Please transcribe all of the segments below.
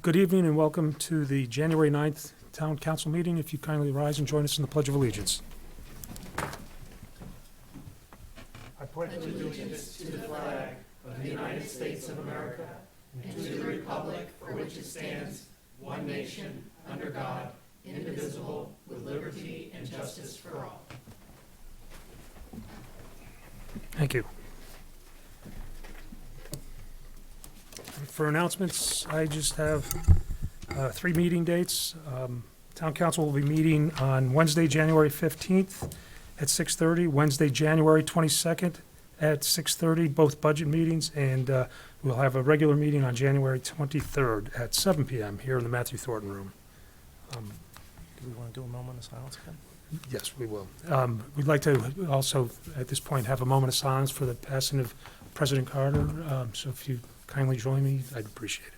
Good evening and welcome to the January 9th Town Council meeting. If you kindly rise and join us in the Pledge of Allegiance. I pledge allegiance to the flag of the United States of America and to the republic for which it stands, one nation, under God, indivisible, with liberty and justice for all. Thank you. For announcements, I just have 3 meeting dates. Town Council will be meeting on Wednesday, January 15th at 6:30, Wednesday, January 22nd at 6:30, both budget meetings, and we'll have a regular meeting on January 23rd at 7 p.m. here in the Matthew Thornton Room. Do we want to do a moment of silence again? Yes, we will. We'd like to also, at this point, have a moment of silence for the passing of President Carter, so if you kindly join me, I'd appreciate it.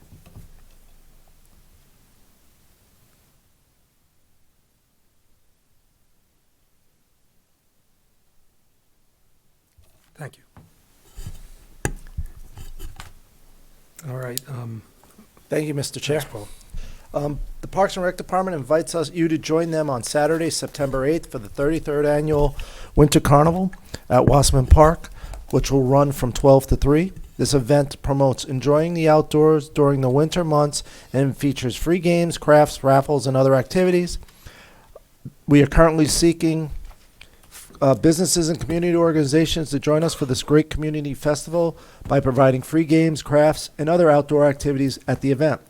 Thank you. All right. Thank you, Mr. Chair. Paul. The Parks and Rec Department invites you to join them on Saturday, September 8th for the 33rd Annual Winter Carnival at Wasserman Park, which will run from 12 to 3. This event promotes enjoying the outdoors during the winter months and features free games, crafts, raffles, and other activities. We are currently seeking businesses and community organizations to join us for this great community festival by providing free games, crafts, and other outdoor activities at the event.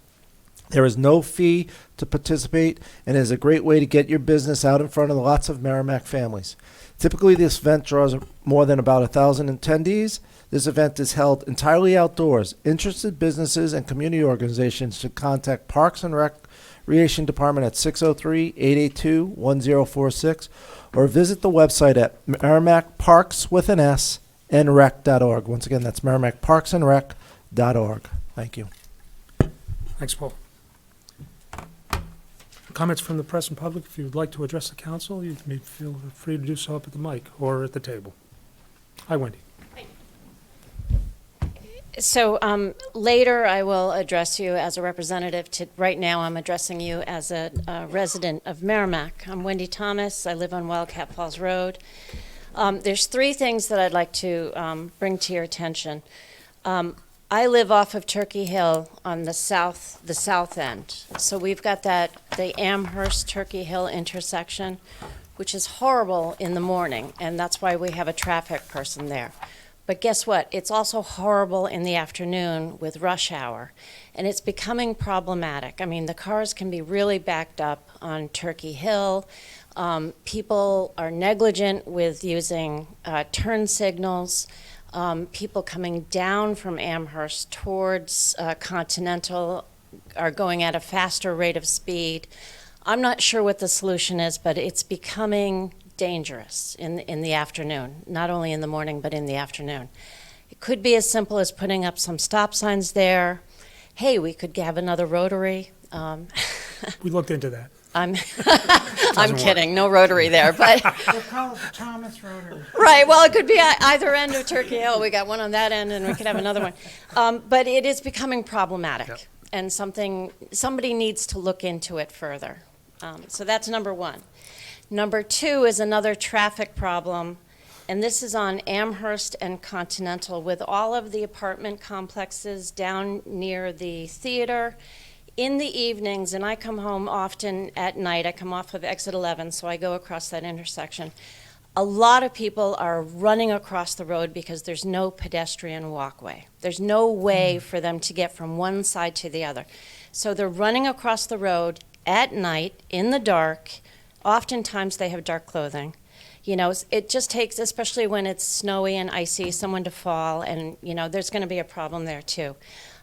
There is no fee to participate and is a great way to get your business out in front of lots of Merrimack families. Typically, this event draws more than about 1,000 attendees. This event is held entirely outdoors. Interested businesses and community organizations should contact Parks and Recreation Department at 603-882-1046 or visit the website at merrimackparkswithanS.rec.org. Once again, that's merrimackparksandrec.org. Thank you. Thanks, Paul. Comments from the press and public. If you would like to address the council, you may feel free to do so up at the mic or at the table. Hi, Wendy. So later I will address you as a representative. Right now I'm addressing you as a resident of Merrimack. I'm Wendy Thomas. I live on Wildcat Falls Road. There's 3 things that I'd like to bring to your attention. I live off of Turkey Hill on the south end. So we've got the Amherst Turkey Hill intersection, which is horrible in the morning, and that's why we have a traffic person there. But guess what? It's also horrible in the afternoon with rush hour, and it's becoming problematic. I mean, the cars can be really backed up on Turkey Hill. People are negligent with using turn signals. People coming down from Amherst towards Continental are going at a faster rate of speed. I'm not sure what the solution is, but it's becoming dangerous in the afternoon, not only in the morning, but in the afternoon. It could be as simple as putting up some stop signs there. Hey, we could have another rotary. We looked into that. I'm kidding, no rotary there, but. We'll call it the Thomas Rotary. Right, well, it could be either end of Turkey Hill. We got one on that end, and we could have another one. But it is becoming problematic, Yep. and somebody needs to look into it further. So that's number 1. Number 2 is another traffic problem, and this is on Amherst and Continental with all of the apartment complexes down near the theater. In the evenings, and I come home often at night, I come off of exit 11, so I go across that intersection. A lot of people are running across the road because there's no pedestrian walkway. There's no way for them to get from one side to the other. So they're running across the road at night, in the dark. Oftentimes they have dark clothing. You know, it just takes, especially when it's snowy and icy, someone to fall, and, you know, there's going to be a problem there too.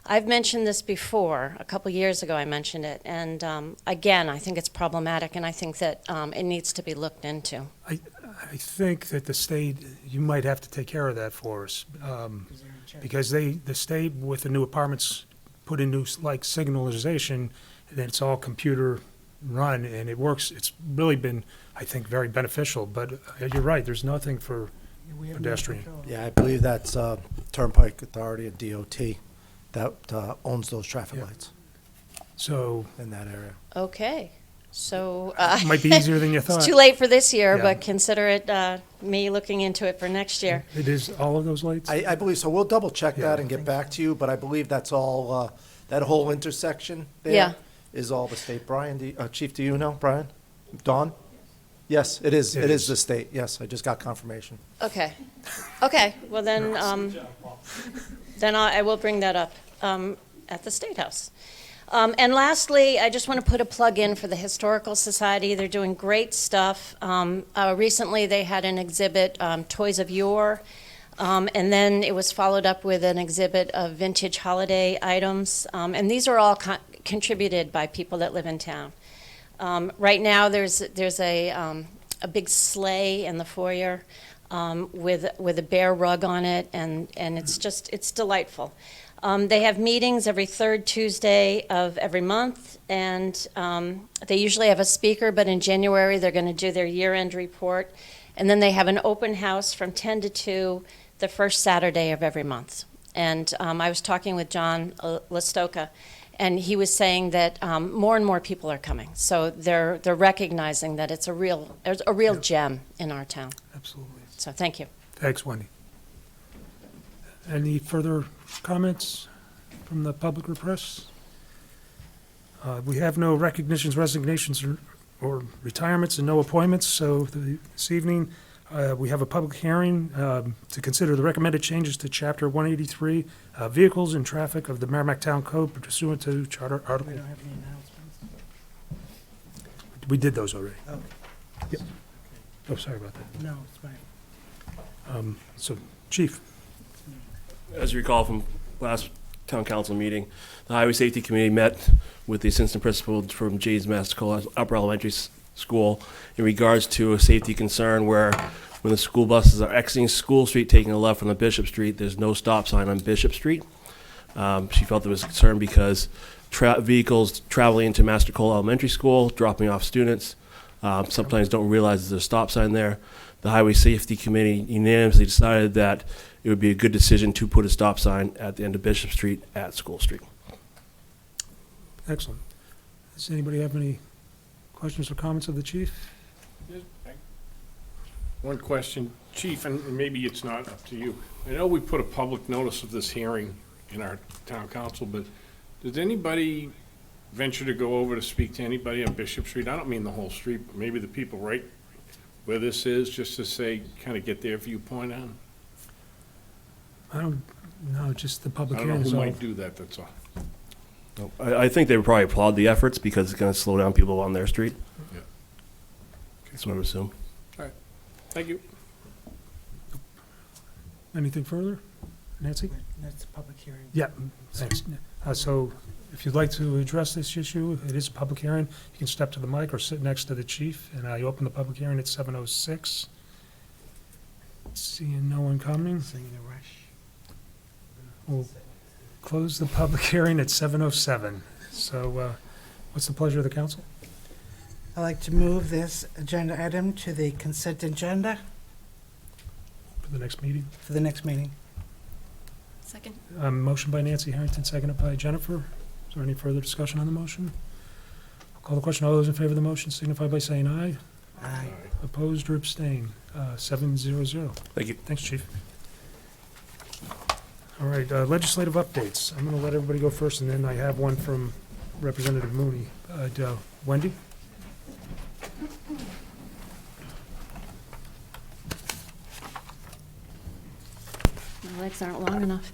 I've mentioned this before. A couple years ago I mentioned it, and again, I think it's problematic, and I think that it needs to be looked into. I think that the state, you might have to take care of that for us, because the state with the new apartments put in new signalization, and it's all computer run, and it works. It's really been, I think, very beneficial. But you're right. There's nothing for We have no pedestrian. control. Yeah, I believe that's Turnpike Authority and DOT that owns those traffic Yeah. lights. So in that area. Okay, so. it might be easier than you thought. It's too late for this year, Yeah. but consider it me looking into it for next year. It is all of those lights? I believe so. We'll double check Yeah. that and get back to you, but I believe that's all, that whole intersection there Yeah. is all the state. Brian, Chief, do you know, Brian? Dawn? Yes, it is. It It is is. the state. Yes, I just got confirmation. Okay, okay, well then, then I will bring that up at the State House. And lastly, I just want to put a plug in for the Historical Society. They're doing great stuff. Recently, they had an exhibit, Toys of Yore, and then it was followed up with an exhibit of vintage holiday items. And these are all contributed by people that live in town. Right now, there's a big sleigh in the foyer with a bear rug on it, and it's delightful. They have meetings every third Tuesday of every month, and they usually have a speaker, but in January, they're going to do their year-end report. And then they have an open house from 10 to 2 the first Saturday of every month. And I was talking with John Listoka, and he was saying that more and more people are coming. So they're recognizing that it's a real gem in our town. Absolutely. So thank you. Thanks, Wendy. Any further comments from the public or press? We have no recognitions, resignations, or retirements, and no appointments, so this evening, we have a public hearing to consider the recommended changes to Chapter 183, Vehicles and Traffic of the Merrimack Town Code pursuant to Charter We Article. don't have any announcements? We did those already. Okay. Yep. Oh, sorry about that. No, it's fine. So, Chief, As you recall from last town council meeting, the Highway Safety Committee met with the assistant principal from James Mastacola Upper Elementary School in regards to a safety concern where when the school buses are exiting School Street, taking a left from the Bishop Street, there's no stop sign on Bishop Street. She felt there was concern because vehicles traveling into Mastacola Elementary School, dropping off students, sometimes don't realize there's a stop sign there. The Highway Safety Committee unanimously decided that it would be a good decision to put a stop sign at the end of Bishop Street at School Street. excellent. Does anybody have any questions or comments of the chief? One question, Chief, and maybe it's not up to you. I know we put a public notice of this hearing in our town council, but did anybody venture to go over to speak to anybody on Bishop Street? I don't mean the whole street, but maybe the people right where this is, just to say, kind of get their viewpoint on? I don't know, just the I public don't know hearing is who all. might do that, that's all. I think they would probably applaud the efforts because it's going to slow down people on their street. Yeah. That's what I would assume. Thank you. Anything further? Nancy? That's a public hearing. Yeah, thanks. So if you'd like to address this issue, it is a public hearing. You can step to the mic or sit next to the chief, and I open the public hearing at 7:06. Seeing no one coming, Singing a rush. we'll close the public hearing at 7:07. So what's the pleasure of the council? I'd like to move this agenda item to the consent agenda For the next meeting? for the next meeting. Second. Motion by Nancy Harrington, seconded by Jennifer. Is there any further discussion on the motion? I'll call the question. All those in favor of the motion signify by saying aye. Aye. Opposed or abstained? 7-0-0. Thank you. Thanks, chief. All right, legislative updates. I'm going to let everybody go first, and then I have one from Representative Mooney. Wendy? My legs aren't long enough.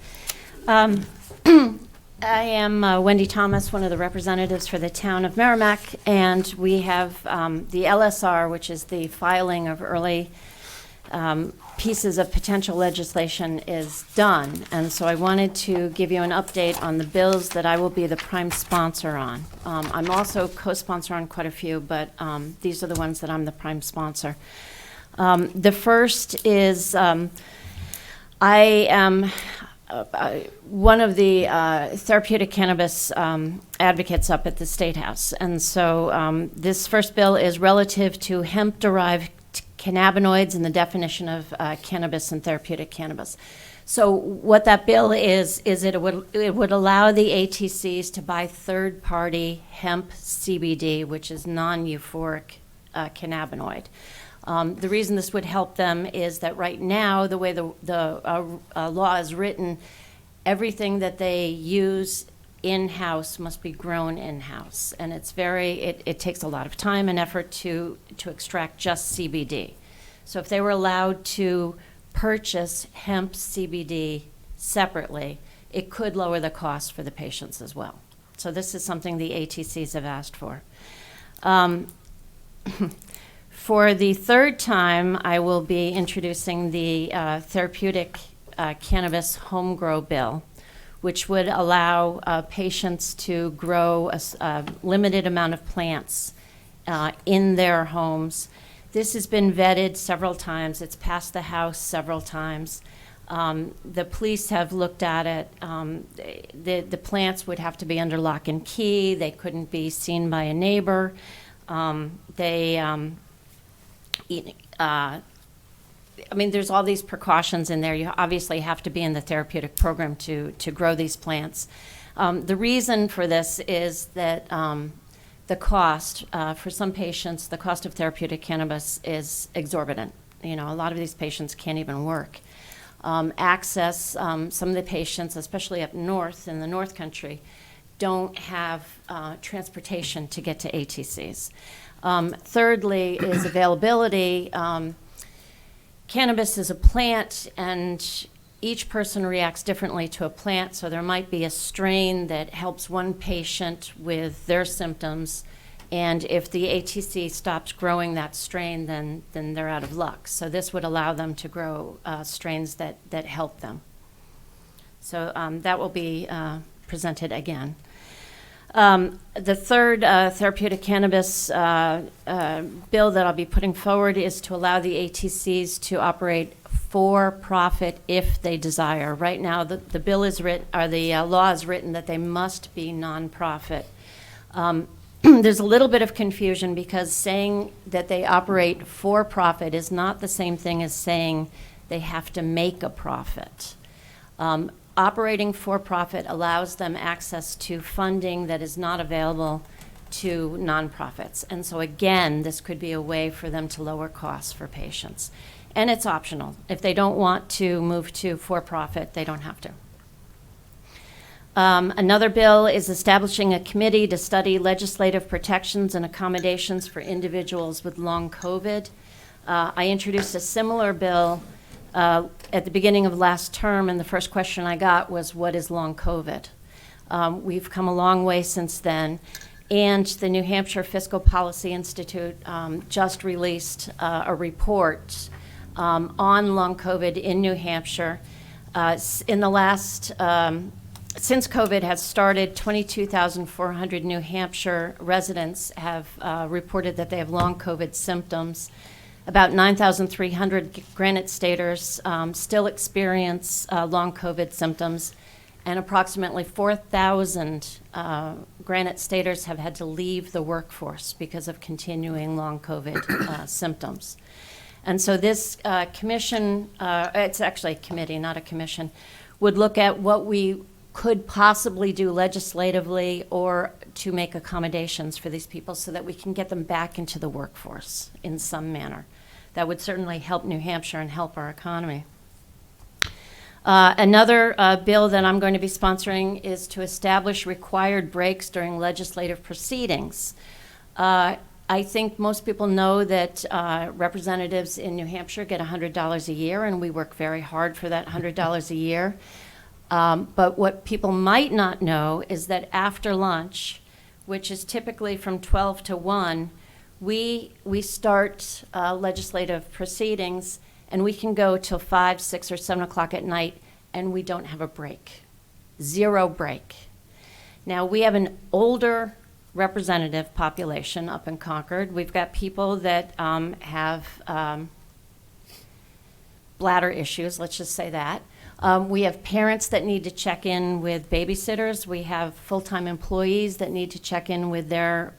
I am Wendy Thomas, one of the representatives for the town of Merrimack, and we have the LSR, which is the filing of early pieces of potential legislation, is done. And so I wanted to give you an update on the bills that I will be the prime sponsor on. I'm also co-sponsor on quite a few, but these are the ones that I'm the prime sponsor. The first is I am one of the therapeutic cannabis advocates up at the State House. And so this first bill is relative to hemp-derived cannabinoids and the definition of cannabis and therapeutic cannabis. So what that bill is it would allow the ATCs to buy third-party hemp CBD, which is non-euphoric cannabinoid. The reason this would help them is that right now, the way the law is written, everything that they use in-house must be grown in-house, and it takes a lot of time and effort to extract just CBD. So if they were allowed to purchase hemp CBD separately, it could lower the cost for the patients as well. So this is something the ATCs have asked for. For the third time, I will be introducing the therapeutic cannabis home grow bill, which would allow patients to grow a limited amount of plants in their homes. This has been vetted several times. It's passed the House several times. The police have looked at it. The plants would have to be under lock and key. They couldn't be seen by a neighbor. There's all these precautions in there. You obviously have to be in the therapeutic program to grow these plants. The reason for this is that the cost, for some patients, the cost of therapeutic cannabis is exorbitant. A lot of these patients can't even work. Access, some of the patients, especially up north in the North Country, don't have transportation to get to ATCs. Thirdly is availability. Cannabis is a plant, and each person reacts differently to a plant, so there might be a strain that helps one patient with their symptoms, and if the ATC stops growing that strain, then they're out of luck. So this would allow them to grow strains that help them. So that will be presented again. The third therapeutic cannabis bill that I'll be putting forward is to allow the ATCs to operate for profit if they desire. Right now, the bill is written, or the law is written that they must be nonprofit. There's a little bit of confusion because saying that they operate for profit is not the same thing as saying they have to make a profit. Operating for profit allows them access to funding that is not available to nonprofits. And so again, this could be a way for them to lower costs for patients. And it's optional. If they don't want to move to for-profit, they don't have to. Another bill is establishing a committee to study legislative protections and accommodations for individuals with long COVID. I introduced a similar bill at the beginning of last term, and the first question I got was, what is long COVID? We've come a long way since then, and the New Hampshire Fiscal Policy Institute just released a report on long COVID in New Hampshire. In the last, since COVID has started, 22,400 New Hampshire residents have reported that they have long COVID symptoms. About 9,300 Granite Staters still experience long COVID symptoms, and approximately 4,000 Granite Staters have had to leave the workforce because of continuing long COVID symptoms. And so this commission, it's actually a committee, not a commission, would look at what we could possibly do legislatively or to make accommodations for these people so that we can get them back into the workforce in some manner. That would certainly help New Hampshire and help our economy. Another bill that I'm going to be sponsoring is to establish required breaks during legislative proceedings. I think most people know that representatives in New Hampshire get $100 a year, and we work very hard for that $100 a year. But what people might not know is that after lunch, which is typically from 12 to 1, we start legislative proceedings, and we can go till 5, 6, or 7 o'clock at night, and we don't have a break. 0 break. Now, we have an older representative population up in Concord. We've got people that have bladder issues, let's just say that. We have parents that need to check in with babysitters. We have full-time employees that need to check in with their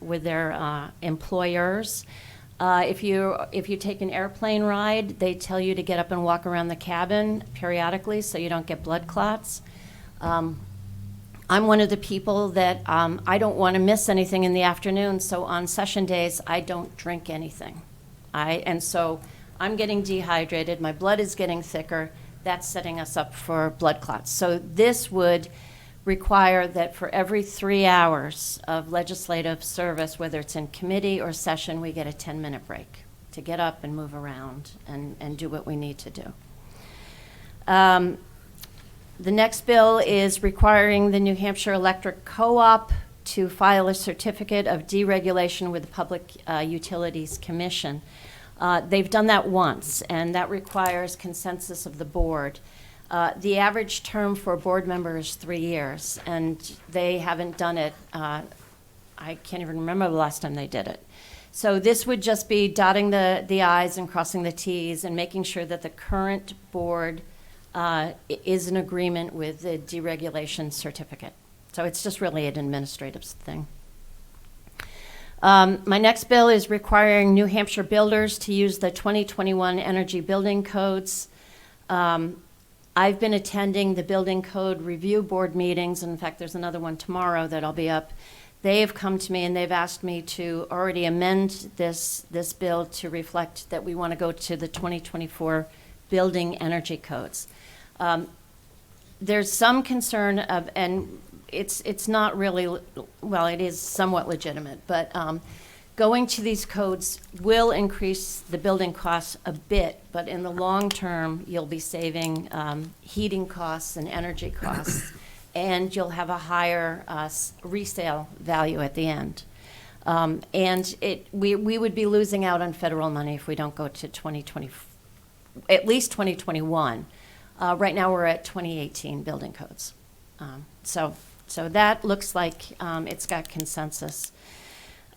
employers. If you take an airplane ride, they tell you to get up and walk around the cabin periodically so you don't get blood clots. I'm one of the people that I don't want to miss anything in the afternoon, so on session days, I don't drink anything. And so I'm getting dehydrated, my blood is getting thicker, that's setting us up for blood clots. So this would require that for every 3 hours of legislative service, whether it's in committee or session, we get a 10-minute break to get up and move around and do what we need to do. The next bill is requiring the New Hampshire Electric Co-op to file a certificate of deregulation with the Public Utilities Commission. They've done that once, and that requires consensus of the board. The average term for a board member is 3 years, and they haven't done it. I can't even remember the last time they did it. So this would just be dotting the i's and crossing the t's and making sure that the current board is in agreement with the deregulation certificate. So it's just really an administrative thing. My next bill is requiring New Hampshire builders to use the 2021 Energy Building Codes. I've been attending the Building Code Review Board meetings. In fact, there's another one tomorrow that I'll be up. They have come to me and they've asked me to already amend this bill to reflect that we want to go to the 2024 Building Energy Codes. There's some concern of, and it's not really, well, it is somewhat legitimate, but going to these codes will increase the building costs a bit, but in the long term, you'll be saving heating costs and energy costs, and you'll have a higher resale value at the end. And we would be losing out on federal money if we don't go to 2020, at least 2021. Right now, we're at 2018 building codes. So that looks like it's got consensus.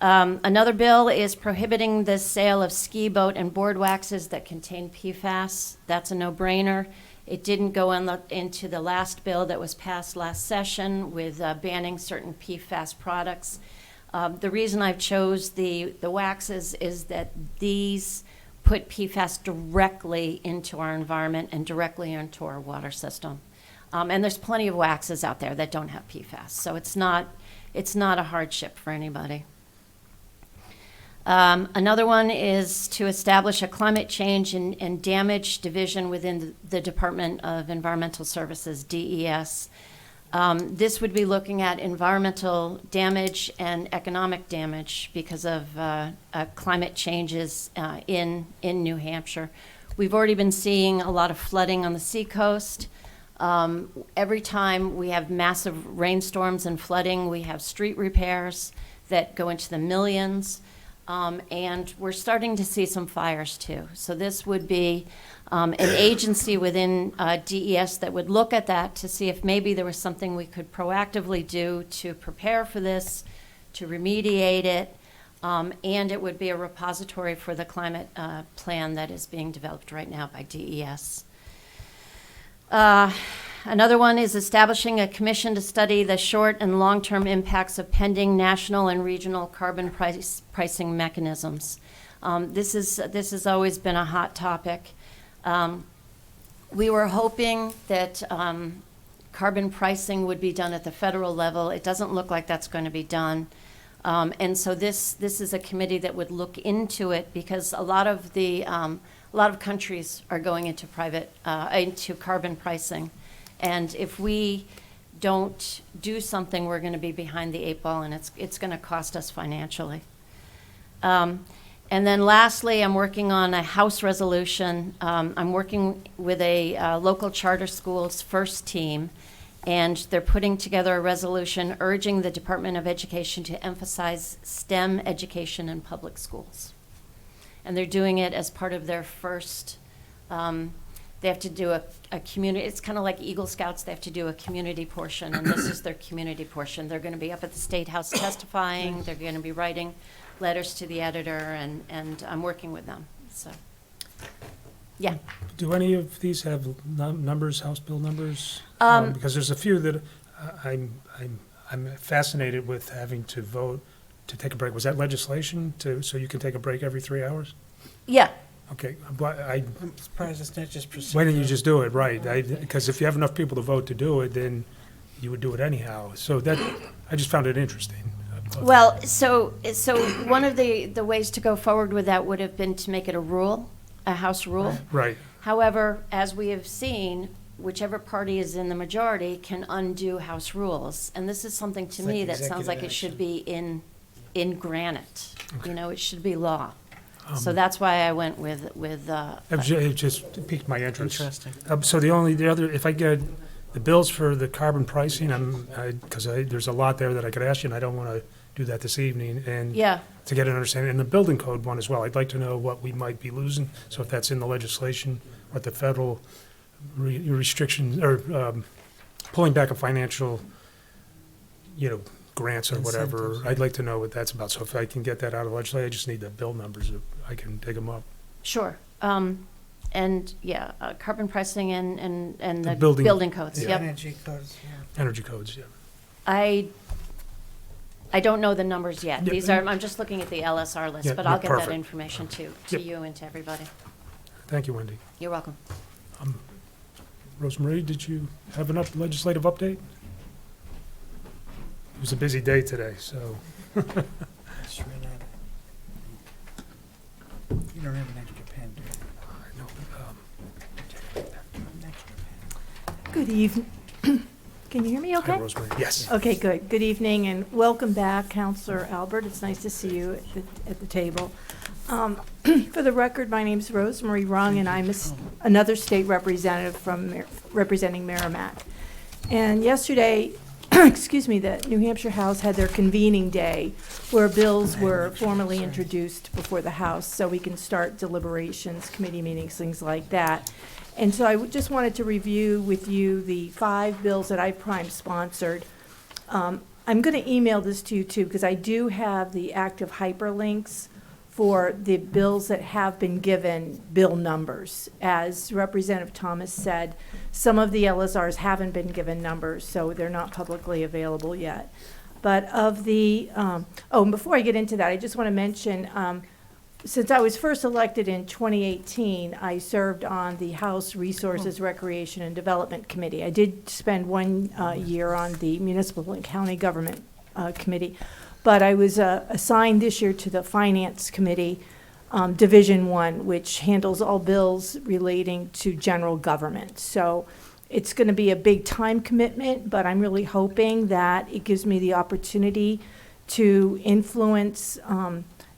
Another bill is prohibiting the sale of ski boat and board waxes that contain PFAS. That's a no-brainer. It didn't go into the last bill that was passed last session with banning certain PFAS products. The reason I've chose the waxes is that these put PFAS directly into our environment and directly into our water system. And there's plenty of waxes out there that don't have PFAS, so it's not a hardship for anybody. Another one is to establish a climate change and damage division within the Department of Environmental Services, DES. This would be looking at environmental damage and economic damage because of climate changes in New Hampshire. We've already been seeing a lot of flooding on the seacoast. Every time we have massive rainstorms and flooding, we have street repairs that go into the millions. And we're starting to see some fires too. So this would be an agency within DES that would look at that to see if maybe there was something we could proactively do to prepare for this, to remediate it, and it would be a repository for the climate plan that is being developed right now by DES. Another one is establishing a commission to study the short and long-term impacts of pending national and regional carbon pricing mechanisms. This has always been a hot topic. We were hoping that carbon pricing would be done at the federal level. It doesn't look like that's going to be done. And so this is a committee that would look into it because a lot of countries are going into into carbon pricing. And if we don't do something, we're going to be behind the 8 ball, and it's going to cost us financially. And then lastly, I'm working on a House resolution. I'm working with a local charter school's first team, and they're putting together a resolution urging the Department of Education to emphasize STEM education in public schools. And they're doing it as part of their first, they have to do a community, it's kind of like Eagle Scouts, they have to do a community portion, and this is their community portion. They're going to be up at the State House testifying, they're going to be writing letters to the editor, and I'm working with them, so, yeah. Do any of these have numbers, House Bill numbers? Because there's a few that I'm fascinated with having to vote to take a break. Was that legislation so you can take a break every 3 hours? Yeah, Okay, but I'm surprised it's not just procedural. why didn't you just do it, right? Because if you have enough people to vote to do it, then you would do it anyhow. So I just found it interesting. well, so one of the ways to go forward with that would have been to make it a rule, a House rule. Right, However, as we have seen, whichever party is in the majority can undo House rules. And this is something to It's me like that sounds like it executive should be in granite. You know, it should be law. So Um, that's why I went with it just piqued my interest. Interesting. So the other, if I get the bills for the carbon pricing, because there's a lot there that I could ask you, and I don't want to do that this evening, and yeah. to get an understanding, and the building code one as well. I'd like to know what we might be losing, so if that's in the legislation, what the federal restrictions, or pulling back a financial, grants or whatever, Incentives. I'd like to know what that's about. So if I can get that out of the legislation, I just need the bill numbers, I can dig them up. Sure. And yeah, carbon pricing and The the building- building codes. Yeah. Yep. Energy codes, yeah. Energy codes, yeah. I don't know the numbers yet. Yeah, These are, I'm just looking at the LSR Yeah, list, but yeah, I'll get that perfect. information to Yep. you and to everybody. Thank you, Wendy. You're welcome. Rosemary, did you have enough legislative update? It was a busy day today, so. Just ran out of- You don't have an extra pen, do you? I know, An extra pen. Good evening. Can you hear me Hi, okay? Rosemary. Yes. Okay, good. Good evening and welcome back, Counselor Albert. It's nice to see you at the table. For the record, my name's Rosemary Rung and I'm another state representative representing Merrimack. And yesterday, excuse me, the New Hampshire House had their convening day where bills were formally introduced before the House so we can start deliberations, committee meetings, things like that. And so just wanted to review with you the 5 bills that I prime sponsored. I'm going to email this to you too, because I do have the active hyperlinks for the bills that have been given bill numbers. As Representative Thomas said, some of the LSRs haven't been given numbers, so they're not publicly available yet. But of the, and before I get into that, I just want to mention, since I was first elected in 2018, I served on the House Resources, Recreation, and Development Committee. I did spend 1 year on the Municipal and County Government Committee, but I was assigned this year to the Finance Committee, Division 1, which handles all bills relating to general government. So it's going to be a big time commitment, but I'm really hoping that it gives me the opportunity to influence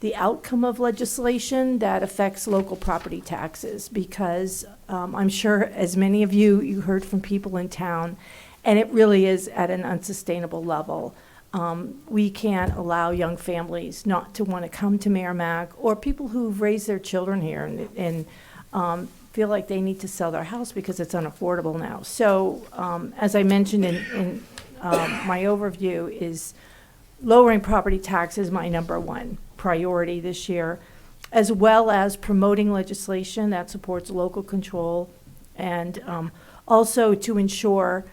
the outcome of legislation that affects local property taxes, because I'm sure, as many of you heard from people in town, and it really is at an unsustainable level. We can't allow young families not to want to come to Merrimack, or people who've raised their children here and feel like they need to sell their house because it's unaffordable now. So as I mentioned in my overview, is lowering property taxes my #1 priority this year, as well as promoting legislation that supports local control, and also to ensure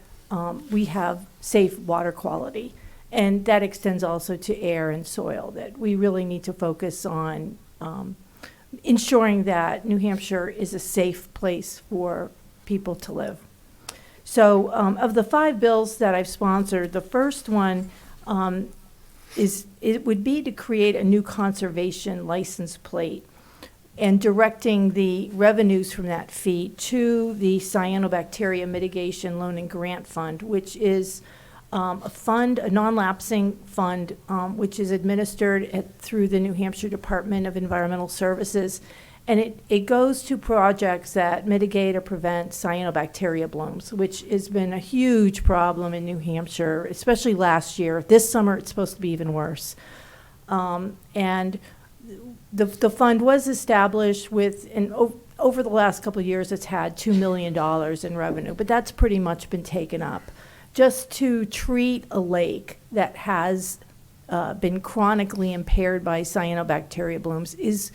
we have safe water quality. And that extends also to air and soil, that we really need to focus on ensuring that New Hampshire is a safe place for people to live. So of the 5 bills that I've sponsored, the first one it would be to create a new conservation license plate and directing the revenues from that fee to the Cyanobacteria Mitigation Loan and Grant Fund, which is a fund, a non-lapsing fund, which is administered through the New Hampshire Department of Environmental Services. And it goes to projects that mitigate or prevent cyanobacteria blooms, which has been a huge problem in New Hampshire, especially last year. This summer, it's supposed to be even worse. And the fund was established with, and over the last couple of years, it's had $2 million in revenue, but that's pretty much been taken up. Just to treat a lake that has been chronically impaired by cyanobacteria blooms is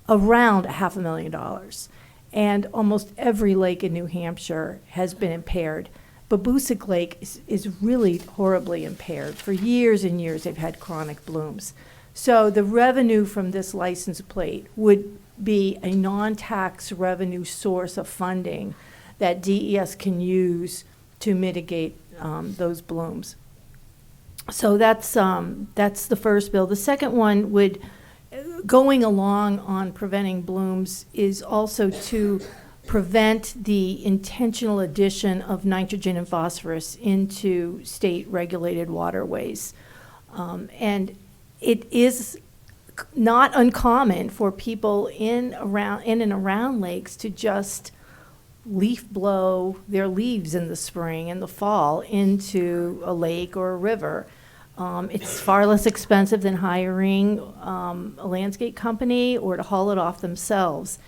around $500,000. And almost every lake in New Hampshire has been impaired. Babusick Lake is really horribly impaired. For years and years, they've had chronic blooms. So the revenue from this license plate would be a non-tax revenue source of funding that DES can use to mitigate those blooms. So that's the first bill. The second one would, going along on preventing blooms, is also to prevent the intentional addition of nitrogen and phosphorus into state-regulated waterways. And it is not uncommon for people in and around lakes to just leaf blow their leaves in the spring and the fall into a lake or a river. It's far less expensive than hiring a landscape company or to haul it off themselves.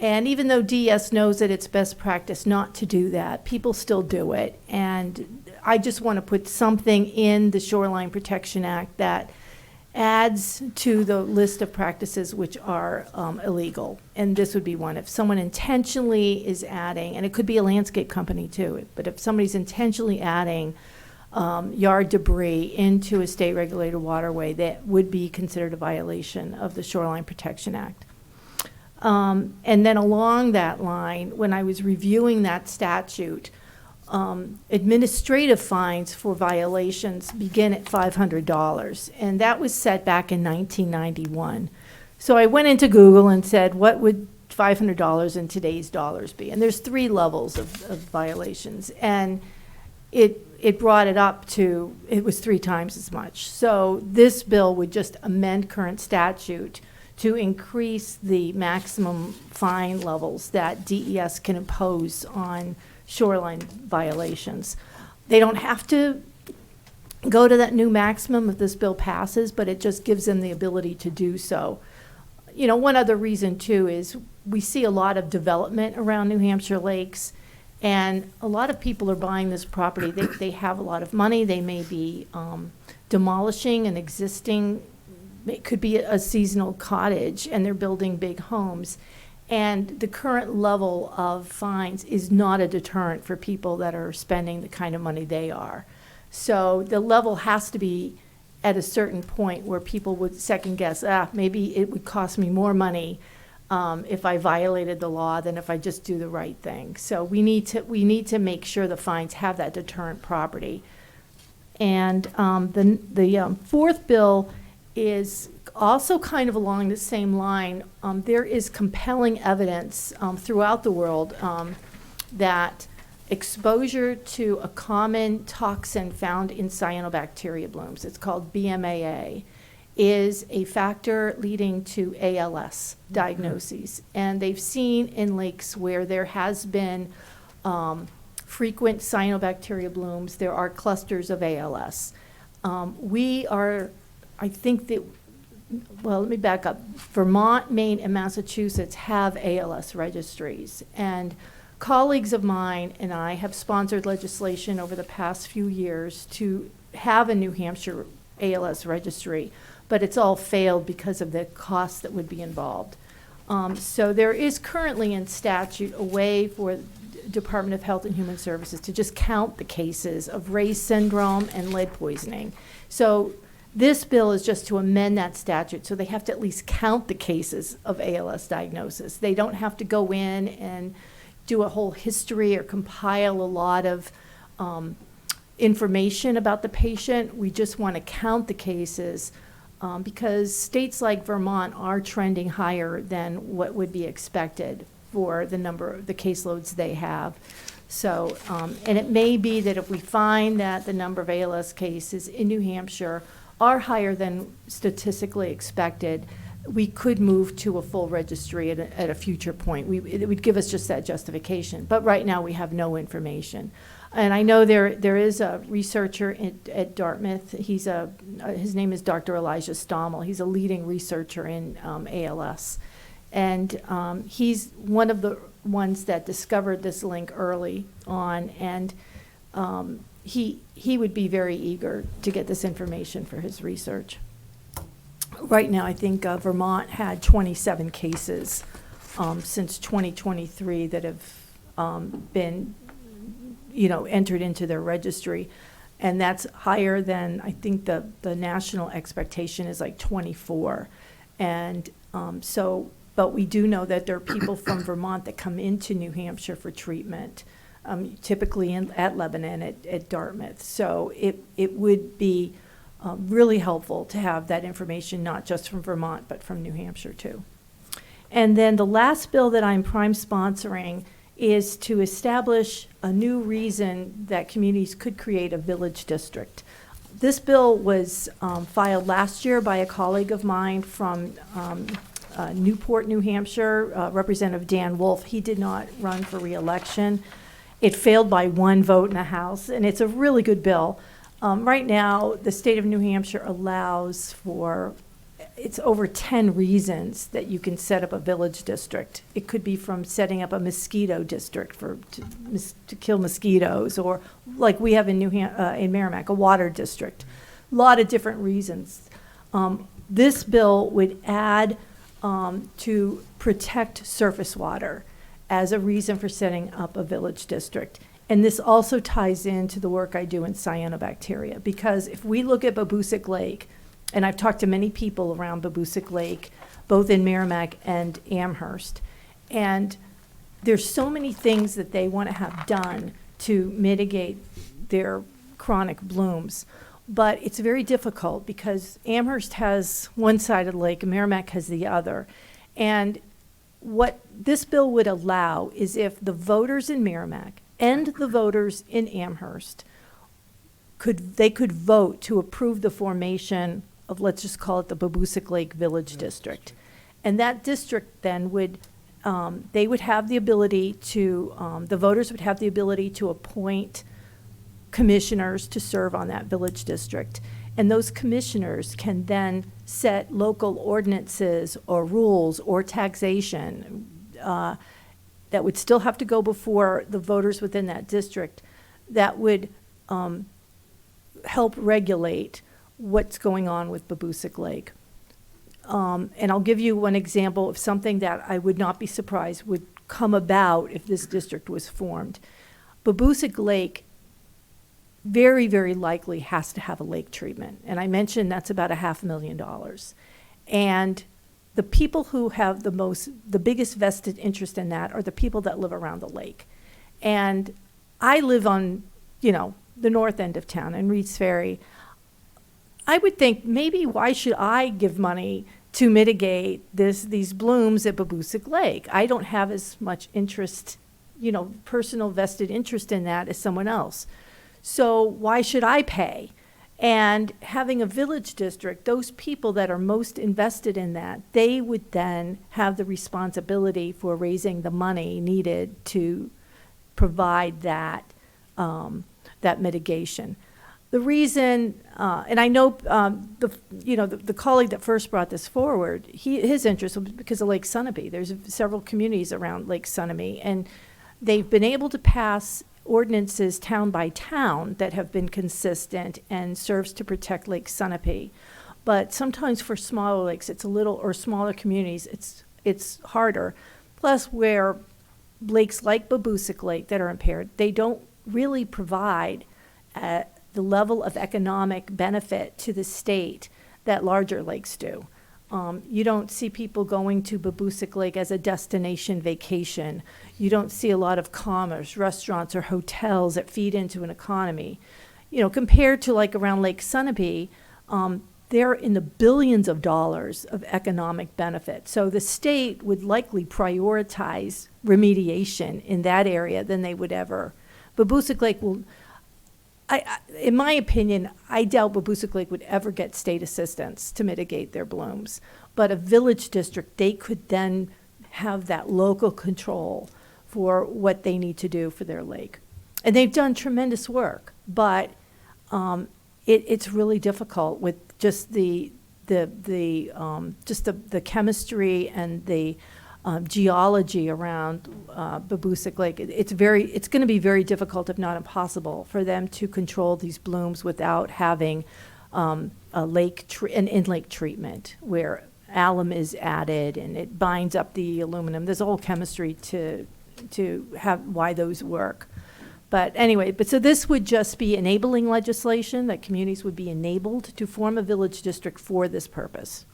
And even though DES knows that it's best practice not to do that, people still do it. And I just want to put something in the Shoreline Protection Act that adds to the list of practices which are illegal. And this would be one. If someone intentionally is adding, and it could be a landscape company too, but if somebody's intentionally adding yard debris into a state-regulated waterway, that would be considered a violation of the Shoreline Protection Act. And then along that line, when I was reviewing that statute, administrative fines for violations begin at $500, and that was set back in 1991. So I went into Google and said, what would $500 in today's dollars be? And there's 3 levels of violations, and it brought it up to, it was 3 times as much. So this bill would just amend current statute to increase the maximum fine levels that DES can impose on shoreline violations. They don't have to go to that new maximum if this bill passes, but it just gives them the ability to do so. You know, one other reason too is we see a lot of development around New Hampshire lakes, and a lot of people are buying this property. They have a lot of money. They may be demolishing an existing, it could be a seasonal cottage, and they're building big homes. And the current level of fines is not a deterrent for people that are spending the kind of money they are. So the level has to be at a certain point where people would second guess, maybe it would cost me more money if I violated the law than if I just do the right thing. So we need to make sure the fines have that deterrent property. And the fourth bill is also kind of along the same line. There is compelling evidence throughout the world that exposure to a common toxin found in cyanobacteria blooms, it's called BMAA, is a factor leading to ALS diagnoses. And they've seen in lakes where there has been frequent cyanobacteria blooms, there are clusters of ALS. I think that, well, let me back up. Vermont, Maine, and Massachusetts have ALS registries. And colleagues of mine and I have sponsored legislation over the past few years to have a New Hampshire ALS registry, but it's all failed because of the costs that would be involved. So there is currently in statute a way for Department of Health and Human Services to just count the cases of Ray's syndrome and lead poisoning. So this bill is just to amend that statute, so they have to at least count the cases of ALS diagnosis. They don't have to go in and do a whole history or compile a lot of information about the patient. We just want to count the cases because states like Vermont are trending higher than what would be expected for the number of the caseloads they have. So, and it may be that if we find that the number of ALS cases in New Hampshire are higher than statistically expected, we could move to a full registry at a future point. It would give us just that justification. But right now we have no information. And I know there is a researcher at Dartmouth. His name is Dr. Elijah Stommel. He's a leading researcher in ALS. And he's one of the ones that discovered this link early on. And he would be very eager to get this information for his research. Right now, I think Vermont had 27 cases since 2023 that have been, entered into their registry. And that's higher than, I think the national expectation is like 24. And but we do know that there are people from Vermont that come into New Hampshire for treatment, typically at Lebanon, at Dartmouth. So it would be really helpful to have that information, not just from Vermont, but from New Hampshire too. And then the last bill that I'm prime sponsoring is to establish a new reason that communities could create a village district. This bill was filed last year by a colleague of mine from Newport, New Hampshire, Representative Dan Wolf. He did not run for re-election. It failed by 1 vote in the House, and it's a really good bill. Right now, the state of New Hampshire allows for, it's over 10 reasons that you can set up a village district. It could be from setting up a mosquito district to kill mosquitoes, or like we have in in Merrimack, a water district. A lot of different reasons. This bill would add to protect surface water as a reason for setting up a village district. And this also ties into the work I do in cyanobacteria, because if we look at Babusick Lake, and I've talked to many people around Babusick Lake, both in Merrimack and Amherst, and there's so many things that they want to have done to mitigate their chronic blooms. But it's very difficult because Amherst has one side of the lake and Merrimack has the other. And what this bill would allow is if the voters in Merrimack and the voters in Amherst they could vote to approve the formation of, let's just call it the Babusick Lake Village District. And that district then would, they would have the ability to, the voters would have the ability to appoint commissioners to serve on that village district. And those commissioners can then set local ordinances or rules or taxation that would still have to go before the voters within that district that would help regulate what's going on with Babusick Lake. And I'll give you one example of something that I would not be surprised would come about if this district was formed. Babusick Lake very, very likely has to have a lake treatment. And I mentioned that's about $500,000. And the people who have the biggest vested interest in that are the people that live around the lake. And I live on, the north end of town in Reed's Ferry. I would think maybe why should I give money to mitigate these blooms at Babusick Lake? I don't have as much interest, personal vested interest in that as someone else. So why should I pay? And having a village district, those people that are most invested in that, they would then have the responsibility for raising the money needed to provide that, that mitigation. The reason, and I know the colleague that first brought this forward, his interest was because of Lake Sunapee. There's several communities around Lake Sunapee, and they've been able to pass ordinances town by town that have been consistent and serves to protect Lake Sunapee. But sometimes for smaller lakes, or smaller communities, it's harder. Plus, where lakes like Babusick Lake that are impaired, they don't really provide the level of economic benefit to the state that larger lakes do. You don't see people going to Babusick Lake as a destination vacation. You don't see a lot of commerce, restaurants or hotels that feed into an economy. Compared to like around Lake Sunapee, they're in the billions of dollars of economic benefit. So the state would likely prioritize remediation in that area than they would ever. Babusick Lake will, in my opinion, I doubt Babusick Lake would ever get state assistance to mitigate their blooms. But a village district, they could then have that local control for what they need to do for their lake. And they've done tremendous work, but it's really difficult with just the chemistry and the geology around Babusick Lake. It's going to be very difficult, if not impossible, for them to control these blooms without having an in-lake treatment where alum is added and it binds up the aluminum. There's a whole chemistry to have why those work. But anyway, so this would just be enabling legislation, that communities would be enabled to form a village district for this purpose.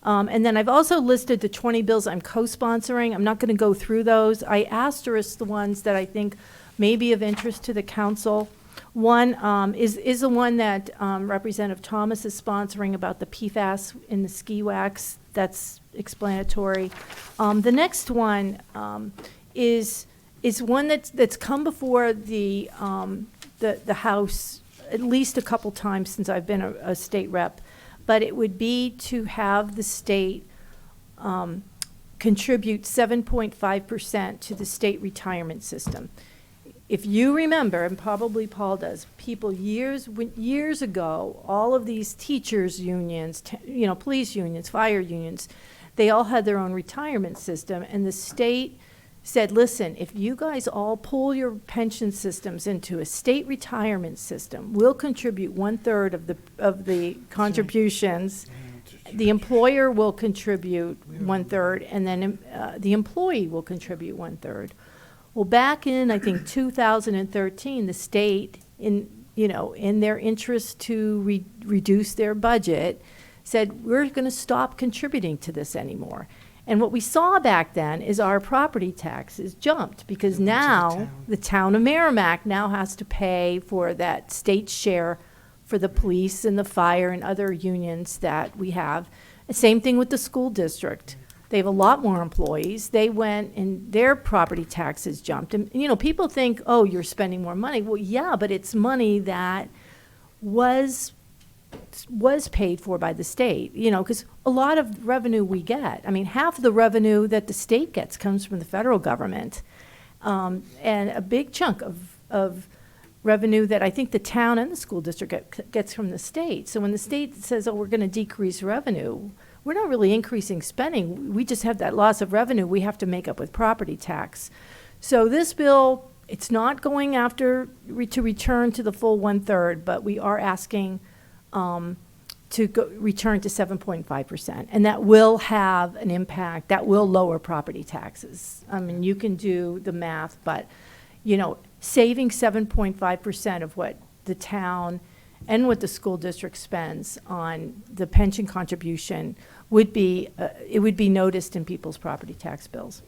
And then I've also listed the 20 bills I'm co-sponsoring. I'm not going to go through those. I asterisked the ones that I think may be of interest to the council. One is the one that Representative Thomas is sponsoring about the PFAS in the ski wax. That's explanatory. The next one is one that's come before the House at least a couple times since I've been a state rep, but it would be to have the state contribute 7.5% to the state retirement system. If you remember, and probably Paul does, people years ago, all of these teachers unions, police unions, fire unions, they all had their own retirement system, and the state said, listen, if you guys all pull your pension systems into a state retirement system, we'll contribute 1/3 of the contributions. The employer will contribute 1/3, and then the employee will contribute 1/3. Well, back in, I think, 2013, the state, in their interest to reduce their budget, said, we're going to stop contributing to this anymore. And what we saw back then is our property taxes jumped, because now the town of Merrimack now has to pay for that state share for the police and the fire and other unions that we have. Same thing with the school district. They have a lot more employees. They went and their property taxes jumped. And, people think, oh, you're spending more money. Well, yeah, but it's money that was paid for by the state, because a lot of revenue we get, half of the revenue that the state gets comes from the federal government. And a big chunk of revenue that I think the town and the school district gets from the state. So when the state says, oh, we're going to decrease revenue, we're not really increasing spending. We just have that loss of revenue we have to make up with property tax. So this bill, it's not going after to return to the full 1/3, but we are asking to return to 7.5%. And that will have an impact. That will lower property taxes. You can do the math, but, saving 7.5% of what the town and what the school district spends on the pension contribution would be, it would be noticed in people's property tax bills.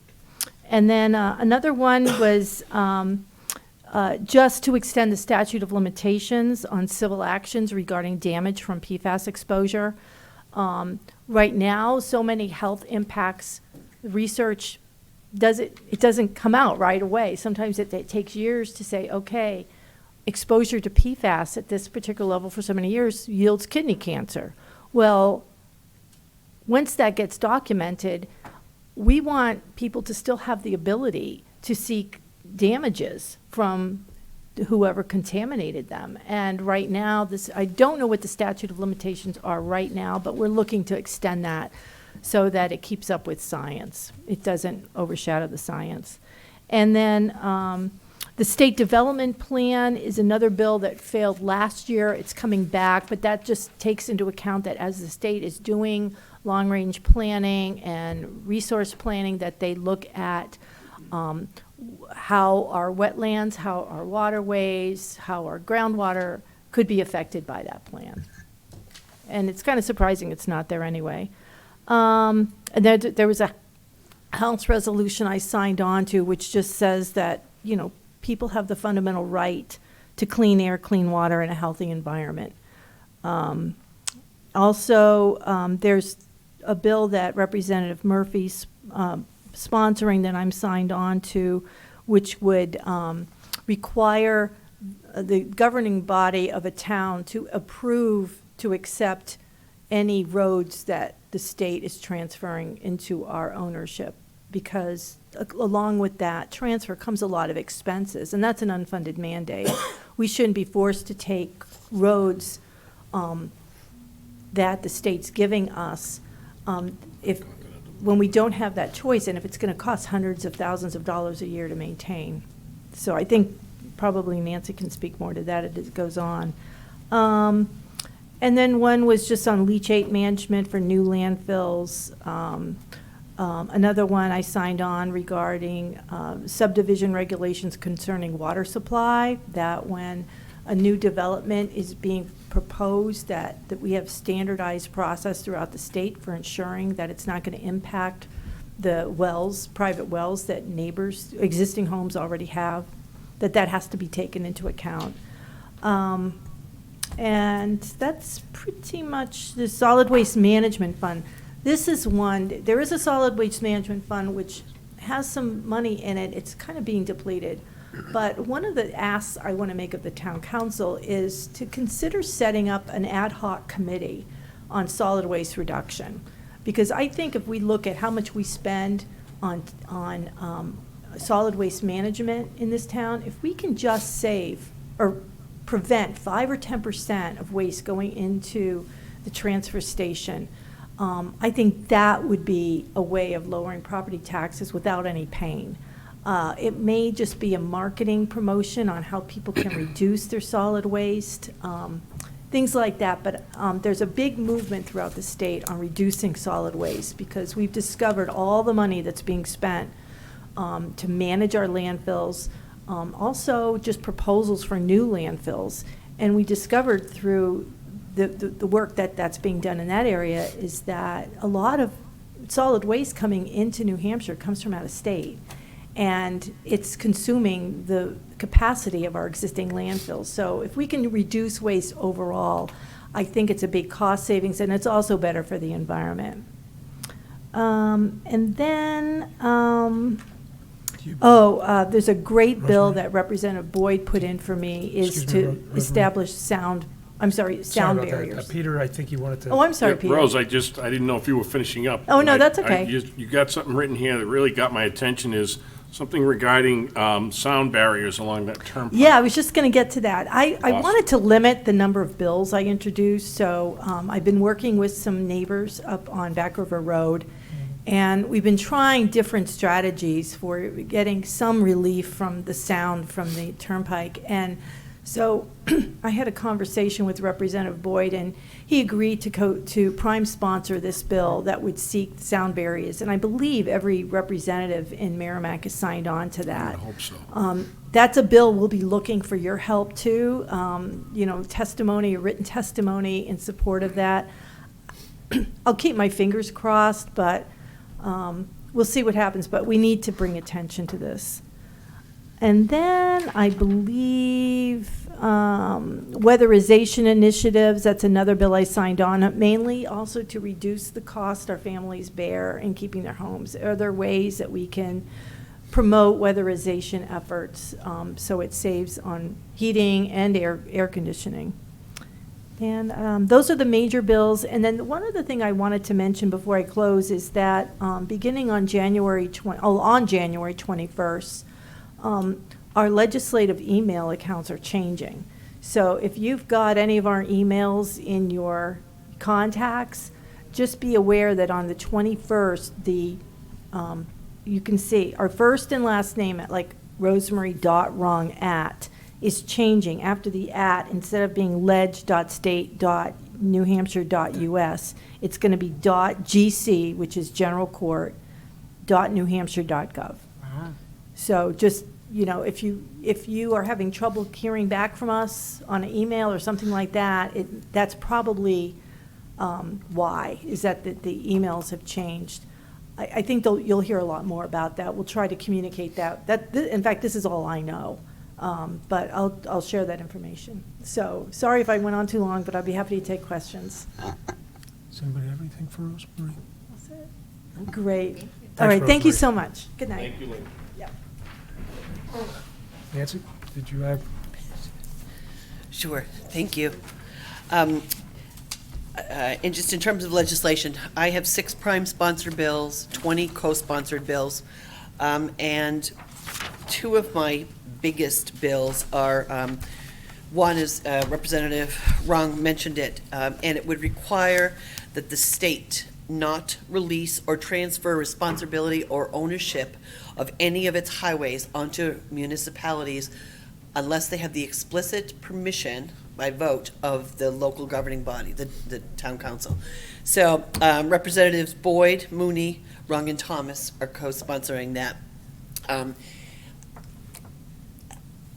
And then another one was just to extend the statute of limitations on civil actions regarding damage from PFAS exposure. Right now, so many health impacts research it doesn't come out right away. Sometimes it takes years to say, okay, exposure to PFAS at this particular level for so many years yields kidney cancer. Well, once that gets documented, we want people to still have the ability to seek damages from whoever contaminated them. And right now, I don't know what the statute of limitations are right now, but we're looking to extend that so that it keeps up with science. It doesn't overshadow the science. And then the state development plan is another bill that failed last year. It's coming back, but that just takes into account that as the state is doing long-range planning and resource planning, that they look at how our wetlands, how our waterways, how our groundwater could be affected by that plan. And it's kind of surprising it's not there anyway. And there was a House resolution I signed on to, which just says that, people have the fundamental right to clean air, clean water, and a healthy environment. Also, there's a bill that Representative Murphy's sponsoring that I'm signed on to, which would require the governing body of a town to approve, to accept any roads that the state is transferring into our ownership, because along with that transfer comes a lot of expenses, and that's an unfunded mandate. We shouldn't be forced to take roads that the state's giving us when we don't have that choice, and if it's going to cost hundreds of thousands of dollars a year to maintain. So I think probably Nancy can speak more to that as it goes on. And then one was just on leachate management for new landfills. Another one I signed on regarding subdivision regulations concerning water supply, that when a new development is being proposed, that we have standardized process throughout the state for ensuring that it's not going to impact the wells, private wells that neighbors, existing homes already have, that has to be taken into account. And that's pretty much the solid waste management fund. This is one, there is a solid waste management fund which has some money in it. It's kind of being depleted. But one of the asks I want to make of the town council is to consider setting up an ad hoc committee on solid waste reduction. Because I think if we look at how much we spend on solid waste management in this town, if we can just save or prevent 5 or 10% of waste going into the transfer station, I think that would be a way of lowering property taxes without any pain. It may just be a marketing promotion on how people can reduce their solid waste, things like that. But there's a big movement throughout the state on reducing solid waste because we've discovered all the money that's being spent to manage our landfills, also just proposals for new landfills. And we discovered through the work that's being done in that area is that a lot of solid waste coming into New Hampshire comes from out of state. And it's consuming the capacity of our existing landfills. So if we can reduce waste overall, I think it's a big cost savings, and it's also better for the environment. And then, there's a great bill that Representative Boyd put in for me, is Excuse me, to Rosemary. establish sound Sorry sound about that. barriers. Peter, I think you wanted to. Oh, I'm sorry, Yeah, Peter. Rose, I didn't know if you were finishing up. Oh, no, that's I okay. You got something written here that really got my attention, is something regarding sound barriers along that turnpike. Yeah, I was just going to get to that. I Awesome. wanted to limit the number of bills I introduced, so I've been working with some neighbors up on Back River Road, and we've been trying different strategies for getting some relief from the sound from the turnpike. And so I had a conversation with Representative Boyd, and he agreed to prime sponsor this bill that would seek sound barriers. And I believe every representative in Merrimack has signed on to that. I hope so. That's a bill we'll be looking for your help too. Testimony, written testimony in support of that. I'll keep my fingers crossed, but we'll see what happens. But we need to bring attention to this. And then I believe weatherization initiatives, that's another bill I signed on, mainly also to reduce the cost our families bear in keeping their homes. Are there ways that we can promote weatherization efforts so it saves on heating and air conditioning? And those are the major bills. And then one other thing I wanted to mention before I close is that beginning on January 21st, our legislative email accounts are changing. So if you've got any of our emails in your contacts, just be aware that on the 21st, you can see our first and last name at like rosemary.rung@ is changing. After the @ instead of being ledge.state.newhampshire.us, it's going to be .gc, which is general court, .newhampshire.gov. So just, if you are having trouble hearing back from us on an email or something like that, that's probably why, is that the emails have changed. I think you'll hear a lot more about that. We'll try to communicate that. In fact, this is all I know, but I'll share that information. So sorry if I went on too long, but I'd be happy to take questions. Does anybody have anything for Rosemary? That's it. Great. All right, thank you so much. Good night. Thank you, Lynn. Nancy, did you have? Sure, thank you. And just in terms of legislation, I have 6 prime-sponsored bills, 20 co-sponsored bills, and 2 of my biggest bills are, one is Representative Rung mentioned it, and it would require that the state not release or transfer responsibility or ownership of any of its highways onto municipalities unless they have the explicit permission by vote of the local governing body, the town council. So Representatives Boyd, Mooney, Rung, and Thomas are co-sponsoring that.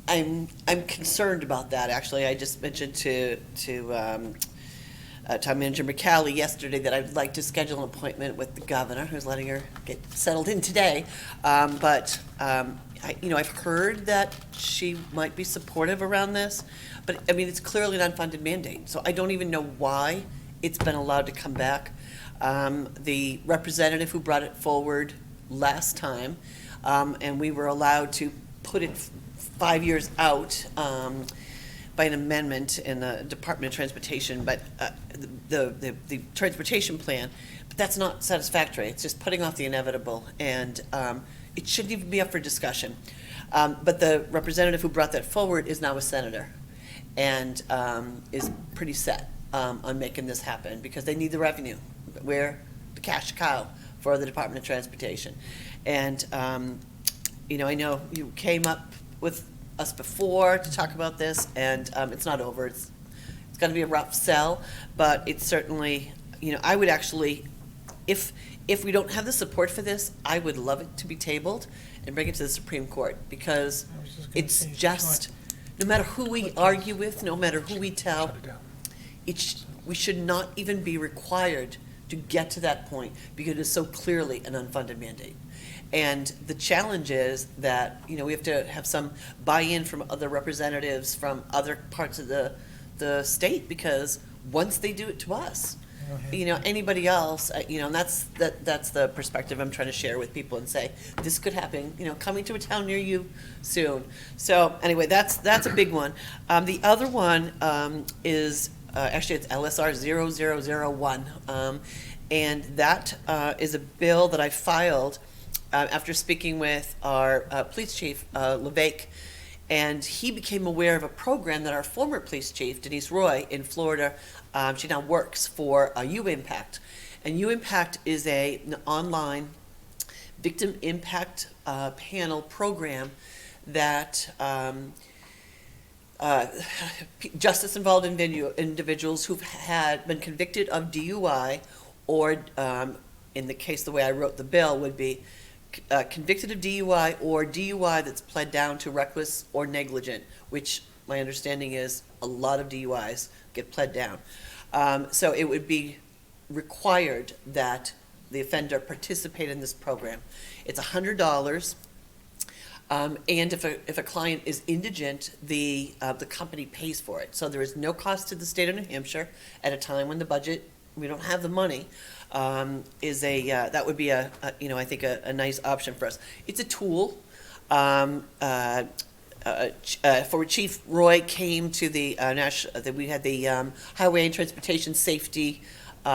I'm concerned about that, actually. I just mentioned to Town Manager McCallie yesterday that I'd like to schedule an appointment with the governor, who's letting her get settled in today. I've heard that she might be supportive around this, but, I mean, it's clearly an unfunded mandate, so I don't even know why it's been allowed to come back. The representative who brought it forward last time, and we were allowed to put it 5 years out by an amendment in the Department of Transportation, but the transportation plan, but that's not satisfactory. It's just putting off the inevitable, and it shouldn't even be up for discussion. But the representative who brought that forward is now a senator, and is pretty set on making this happen, because they need the revenue. We're the cash cow for the Department of Transportation. And, I know you came up with us before to talk about this, and it's not over. It's going to be a rough sell, but it's certainly, I would actually, if we don't have the support for this, I would love it to be tabled and bring it to the Supreme Court, because it's just, no matter who we argue with, no matter who we tell, we should not even be required to get to that point, because it is so clearly an unfunded mandate. And the challenge is that, we have to have some buy-in from other representatives from other parts of the state, because once they do it to us, anybody else, and that's the perspective I'm trying to share with people and say, this could happen, coming to a town near you soon. So anyway, that's a big one. The other one is, actually it's LSR 0001, and that is a bill that I filed after speaking with our police chief, LeVake, and he became aware of a program that our former police chief, Denise Roy, in Florida, she now works for U-Impact. And U-Impact is an online victim impact panel program that justice-involved individuals who've been convicted of DUI, or in the case, the way I wrote the bill would be convicted of DUI or DUI that's pled down to reckless or negligent, which my understanding is a lot of DUIs get pled down. So it would be required that the offender participate in this program. It's $100, and if a client is indigent, the company pays for it. So there is no cost to the state of New Hampshire at a time when the budget, we don't have the money. That would be I think a nice option for us. It's a tool. For Chief Roy came to the we had the Highway and Transportation Safety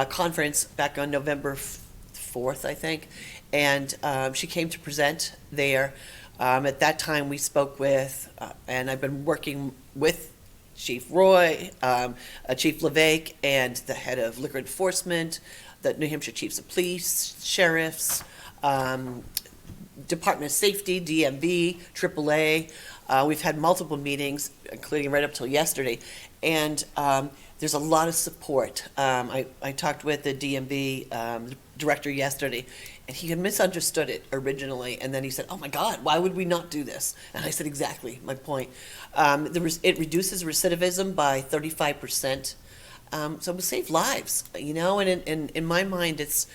Conference back on November 4th, I think, and she came to present there. At that time, we spoke with, and I've been working with Chief Roy, Chief LeVake, and the head of liquor enforcement, the New Hampshire Chiefs of Police, sheriffs, Department of Safety, DMV, AAA. We've had multiple meetings, including right up till yesterday, and there's a lot of support. I talked with the DMV director yesterday, and he had misunderstood it originally, and then he said, "Oh my God, why would we not do this?" And I said, "Exactly, my point." It reduces recidivism by 35%, so it will save lives, And in my mind, it's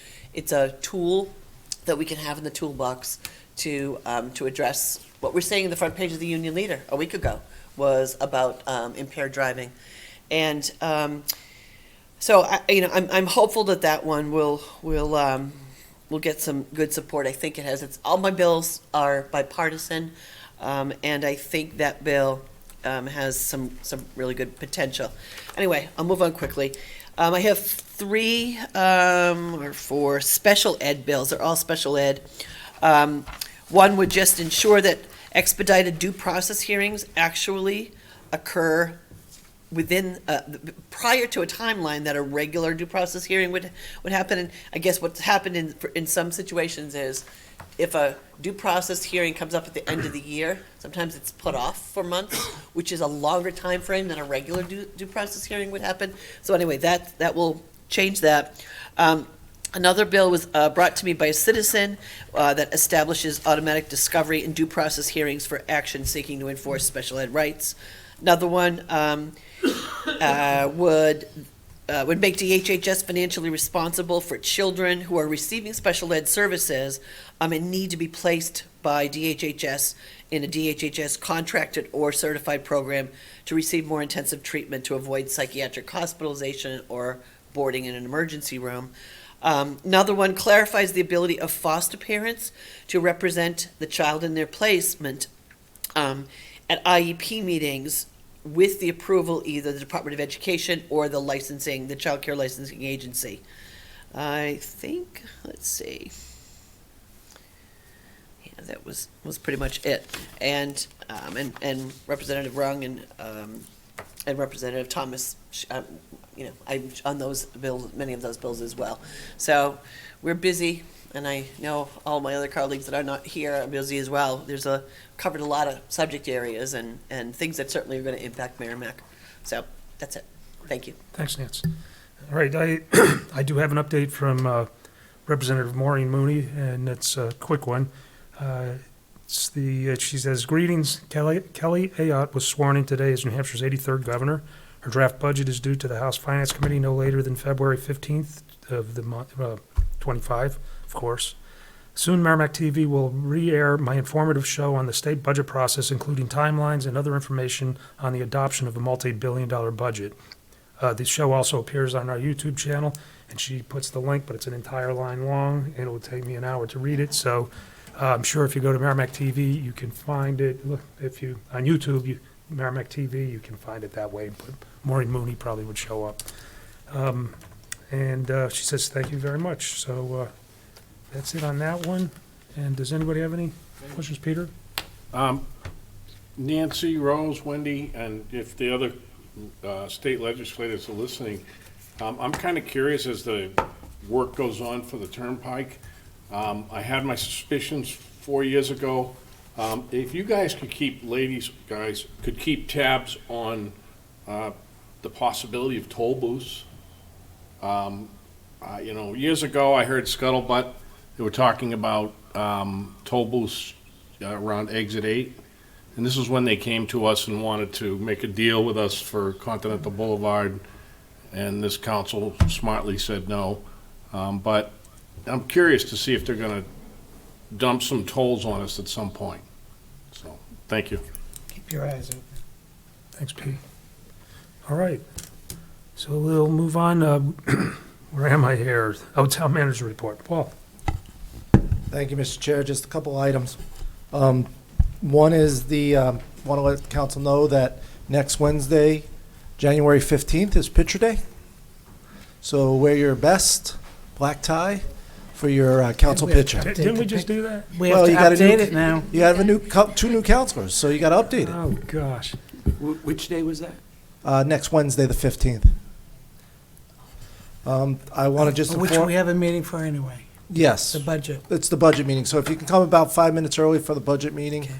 a tool that we can have in the toolbox to address what we're saying in the front page of the Union Leader a week ago was about impaired driving, and so I'm hopeful that one will get some good support. I think it has. All my bills are bipartisan, and I think that bill has some really good potential. Anyway, I'll move on quickly. I have 3 or 4 special ed bills. They're all special ed. One would just ensure that expedited due process hearings actually occur within, prior to a timeline that a regular due process hearing would happen. And I guess what's happened in some situations is if a due process hearing comes up at the end of the year, sometimes it's put off for months, which is a longer time frame than a regular due process hearing would happen. So anyway, that will change that. Another bill was brought to me by a citizen that establishes automatic discovery and due process hearings for action seeking to enforce special ed rights. Another one would make DHHS financially responsible for children who are receiving special ed services and need to be placed by DHHS in a DHHS contracted or certified program to receive more intensive treatment to avoid psychiatric hospitalization or boarding in an emergency room. Another one clarifies the ability of foster parents to represent the child in their placement at IEP meetings with the approval either the Department of Education or the child care licensing agency. I think, let's see. Yeah, that was pretty much it. And Representative Rung and Representative Thomas, I'm on those bills, many of those bills as well. So we're busy, and I know all my other colleagues that are not here are busy as well. Covered a lot of subject areas and things that certainly are going to impact Merrimack. So that's it. Thank you. Thanks, Nance. All right, I do have an update from Representative Maureen Mooney, and it's a quick one. She says, "Greetings, Kelly Ayotte was sworn in today as New Hampshire's 83rd governor. Her draft budget is due to the House Finance Committee no later than February 15th of the month, 25, of course. Soon, Merrimack TV will re-air my informative show on the state budget process, including timelines and other information on the adoption of a multi-billion-dollar budget. The show also appears on our YouTube channel, and she puts the link, but it's an entire line long, and it will take me an hour to read it. So I'm sure if you go to Merrimack TV, you can find it. Look, on YouTube, Merrimack TV, you can find it that way. But Maureen Mooney probably would show up. And she says, thank you very much. So that's it on that one. And does anybody have any questions, Peter? Nancy, Rose, Wendy, and if the other state legislators are listening, I'm kind of curious as the work goes on for the Turnpike. I had my suspicions 4 years ago. If you guys could could keep tabs on the possibility of toll booths. Years ago, I heard scuttlebutt. They were talking about toll booths around Exit 8. And this is when they came to us and wanted to make a deal with us for Continental Boulevard. And this council smartly said no. But I'm curious to see if they're going to dump some tolls on us at some point. So, thank you. Keep your eyes open. Thanks, Pete. All right. So we'll move on. Where am I here? Oh, Town Manager Report. Paul. Thank you, Mr. Chair. Just a couple items. One is want to let council know that next Wednesday, January 15th, is Picture Day. So wear your best black tie for your council picture. Didn't we just do that? We have to update it now. You have two new councilors, so you got to update it. Oh, gosh. Which day was that? Next Wednesday, the 15th. I want to just Which inform. we have a meeting for anyway, Yes. the budget. It's the budget meeting, so if you can come about 5 minutes early for the budget meeting, Okay.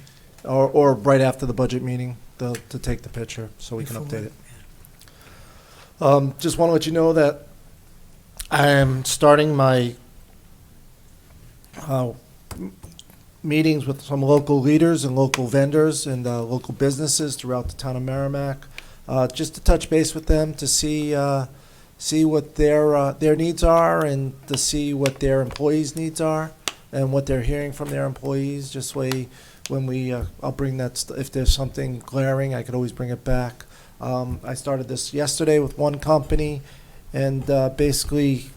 or right after the budget meeting, to take the picture, so we can Before, update it. Just want to let you know that I am starting my meetings with some local leaders and local vendors and local businesses throughout the town of Merrimack, just to touch base with them to see what their needs are and to see what their employees' needs are and what they're hearing from their employees. Just when I'll bring that, if there's something glaring, I could always bring it back. I started this yesterday with one company, and basically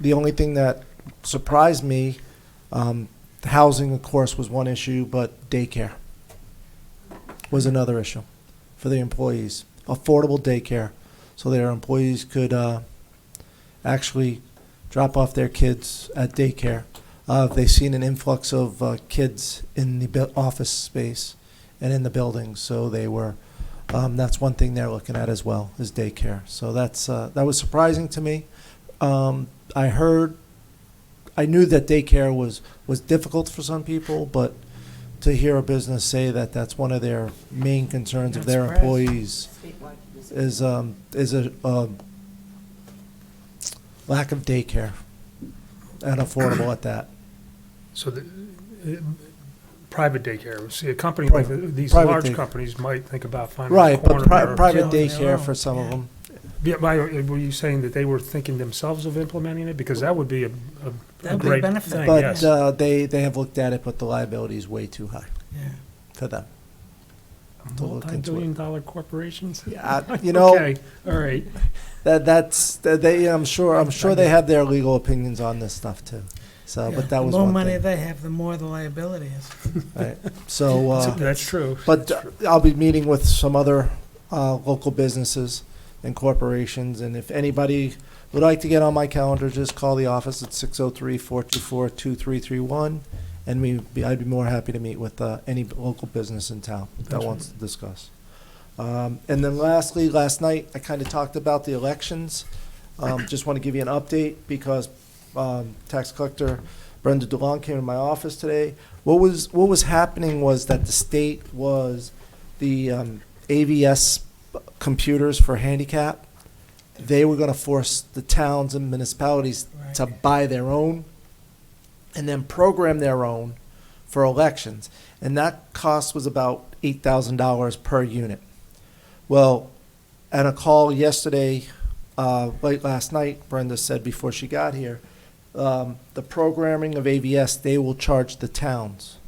the only thing that surprised me, housing, of course, was one issue, but daycare was another issue for the employees. Affordable daycare, so their employees could actually drop off their kids at daycare. They've seen an influx of kids in the office space and in the buildings, so they were. That's one thing they're looking at as well, is daycare. So that was surprising to me. I heard I knew that daycare was difficult for some people, but to hear a business say that that's one of their main concerns of their That's impressive. employees is a lack of daycare and affordable at that. So the, private daycare, see, a company like these Private large daycare. companies might think about finding a Right, but corner there. private Doing their daycare own, for some of yeah. them. Yeah, were you saying that they were thinking themselves of implementing it? Because that would be a That'd be a great benefit. thing, But yes. they have looked at it, but the liability is way too high Yeah. for them. to look into it. Multi-billion-dollar corporations? You know, Okay, all right. I'm sure they have their legal opinions on this stuff too. So, Yeah, but that was the more one money thing. they have, the more the liability is. Right. So, That's true. but I'll be meeting with some other local businesses and corporations, and if anybody would like to get on my calendar, just call the office at 603-424-2331, and I'd be more happy to meet with any local business in town that That's wants to discuss. And then lastly, last night, I kind of talked about the elections. Just want to give you an update because tax collector Brenda DeLong came to my office today. What was happening was that the state was the AVS computers for handicap. They were going to force the towns and municipalities to buy their own and then program their own for elections. And that cost was about $8,000 per unit. Well, at a call yesterday, late last night, Brenda said before she got here, the programming of AVS, they will charge the towns.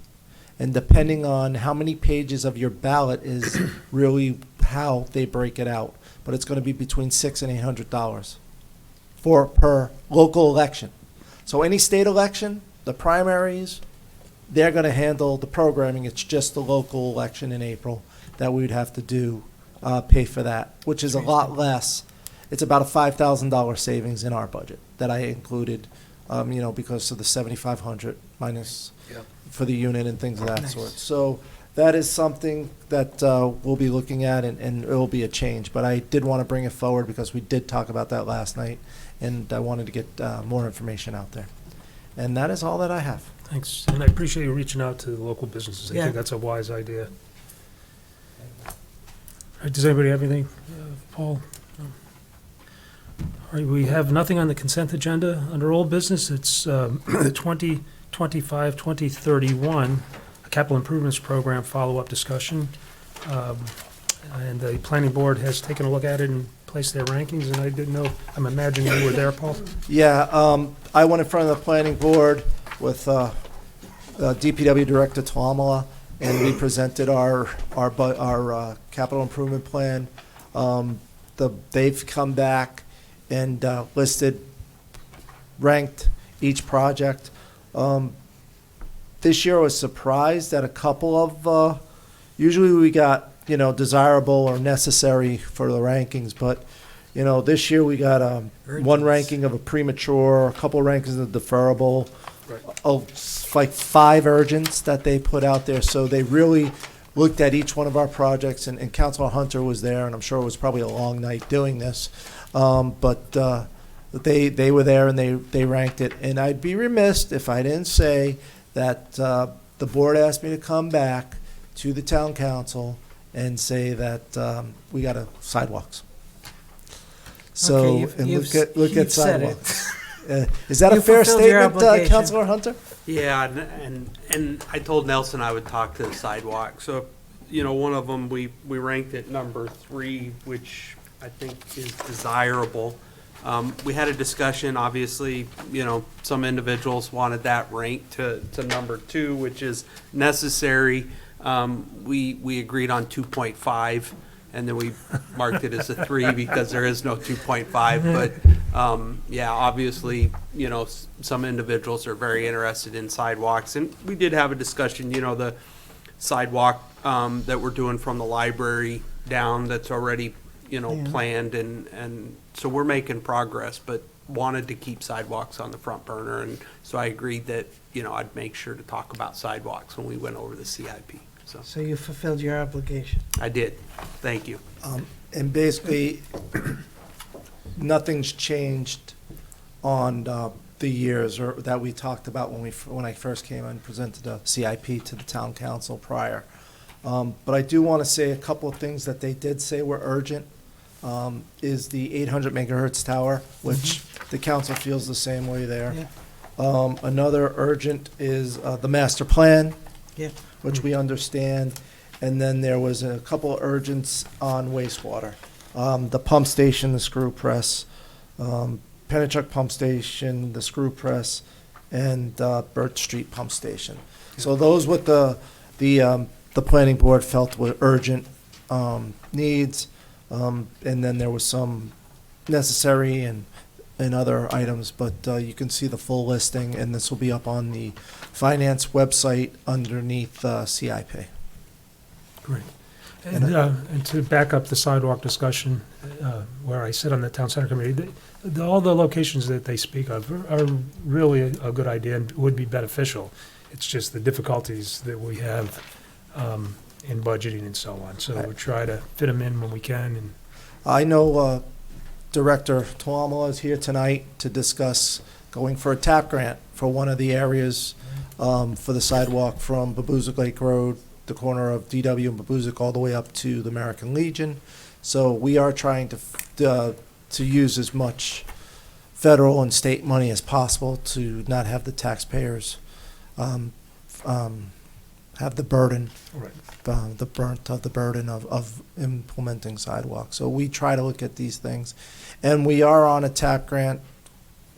And depending on how many pages of your ballot is really how they break it out. But it's going to be between $600 and $800 per local election. So any state election, the primaries, they're going to handle the programming. It's just the local election in April that we would have to do, pay for that, which is a lot less. It's about a $5,000 savings in our budget that I included, because of the 7,500 minus for the unit and things of that Nice. sort. So that is something that we'll be looking at, and it will be a change. But I did want to bring it forward because we did talk about that last night, and I wanted to get more information out there. And that is all that I have. Thanks, and I appreciate you reaching out to the local businesses. I Yeah. think that's a wise idea. All right, does anybody have anything? Paul? No. All right, we have nothing on the consent agenda. Under old business, it's the 2025-2031 Capital Improvements Program follow-up discussion. And the planning board has taken a look at it and placed their rankings, and I didn't know, I'm imagining you were there, Paul? Yeah, I went in front of the planning board with DPW Director Tuamala, and we presented our capital improvement plan. They've come back and ranked each project. This year I was surprised at a couple of, usually we got, desirable or necessary for the rankings, but, this year we got one ranking of a premature, a couple rankings of deferrable, like 5 urgents that they put out there. So they really looked at each one of our projects, and Councilor Hunter was there, and I'm sure it was probably a long night doing this. But they were there and they ranked it. And I'd be remiss if I didn't say that the board asked me to come back to the town council and say that we got sidewalks. So, Okay, and you've look at said it. sidewalks. Is that a You fair fulfilled your statement, obligation. Councilor Hunter? Yeah, and I told Nelson I would talk to the sidewalk. So, one of them, we ranked at number 3, which I think is desirable. We had a discussion, obviously, some individuals wanted that ranked to number 2, which is necessary. We agreed on 2.5, and then we marked it as a 3 because there is no 2.5. But, yeah, obviously, some individuals are very interested in sidewalks. And we did have a discussion, the sidewalk that we're doing from the library down that's already, planned. And so we're making progress, but wanted to keep sidewalks on the front burner. And so I agreed that, I'd make sure to talk about sidewalks when we went over the CIP. So you fulfilled your obligation. I did. Thank you. And basically, nothing's changed on the years or that we talked about when I first came and presented the CIP to the town council prior. But I do want to say a couple of things that they did say were urgent. Is the 800 megahertz tower, which the council feels the same way there. Yeah. Another urgent is the master plan, Yeah. which we understand. And then there was a couple of urgents on wastewater. The pump station, the screw press, Pennachuck Pump Station, the screw press, and Birch Street Pump Station. So those what the planning board felt were urgent needs. And then there was some necessary and other items, but you can see the full listing, and this will be up on the finance website underneath CIP. Great. And to back up the sidewalk discussion, where I sit on the town center committee, all the locations that they speak of are really a good idea and would be beneficial. It's just the difficulties that we have in budgeting and so on. So we try to fit them in when we can. And I know Director Tuamala is here tonight to discuss going for a TAP grant for one of the areas for the sidewalk from Babuzik Lake Road, the corner of DW and Babuzik, all the way up to the American Legion. So we are trying to use as much federal and state money as possible to not have the taxpayers have the burden, Right. the burden of implementing sidewalks. So we try to look at these things, and we are on a TAP grant,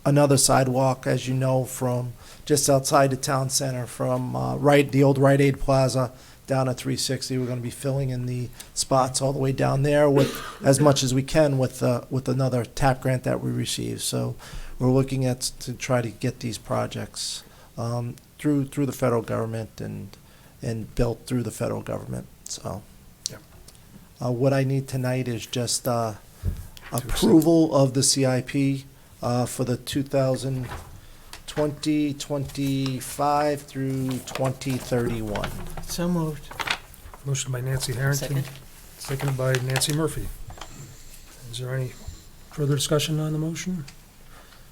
another sidewalk, as you know, from just outside the town center, from the old Rite Aid Plaza down at 360. We're going to be filling in the spots all the way down there with as much as we can with another TAP grant that we received. So we're looking at to try to get these projects through the federal government and built through the federal government. So what I need tonight is just approval of the CIP for the 2025 through 2031. So moved. Motion by Nancy Harrington, Second. seconded by Nancy Murphy. Is there any further discussion on the motion?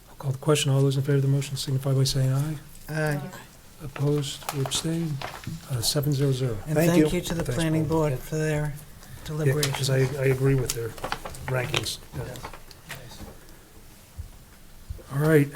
I'll call the question. All those in favor of the motion signify by saying aye. Aye. Opposed or abstained? 700. And Thank thank you. you to the Thanks, planning Paul. board for their Because deliberations. I agree with their rankings. Yeah. All right,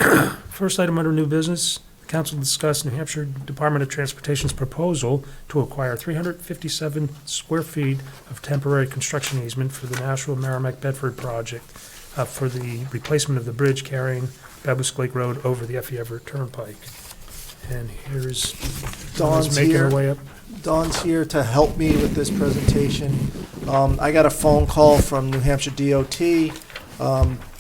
first item under new business, the council discussed New Hampshire Department of Transportation's proposal to acquire 357 square feet of temporary construction easement for the Nashua Merrimack Bedford project for the replacement of the bridge carrying Babusk Lake Road over the Effie Everett Turnpike. And here's Dawn's making her here. way up. Dawn's here to help me with this presentation. I got a phone call from New Hampshire DOT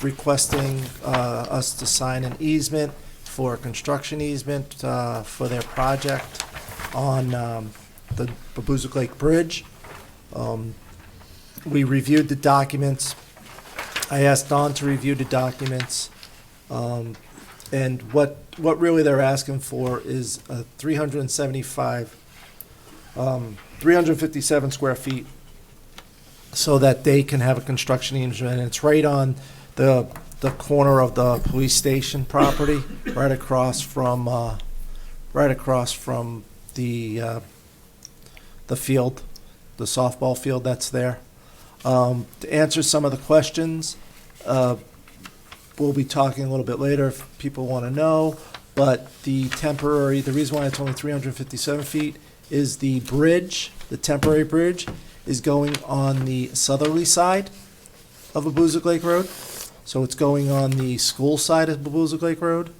requesting us to sign an easement for a construction easement for their project on the Babuzik Lake Bridge. We reviewed the documents. I asked Dawn to review the documents. And what really they're asking for is a 357 square feet so that they can have a construction easement. And it's right on the corner of the police station property, right across from the field, the softball field that's there. To answer some of the questions, we'll be talking a little bit later if people want to know, but the reason why it's only 357 feet is the bridge, the temporary bridge, is going on the southerly side of Babuzik Lake Road. So it's going on the school side of Babuzik Lake Road.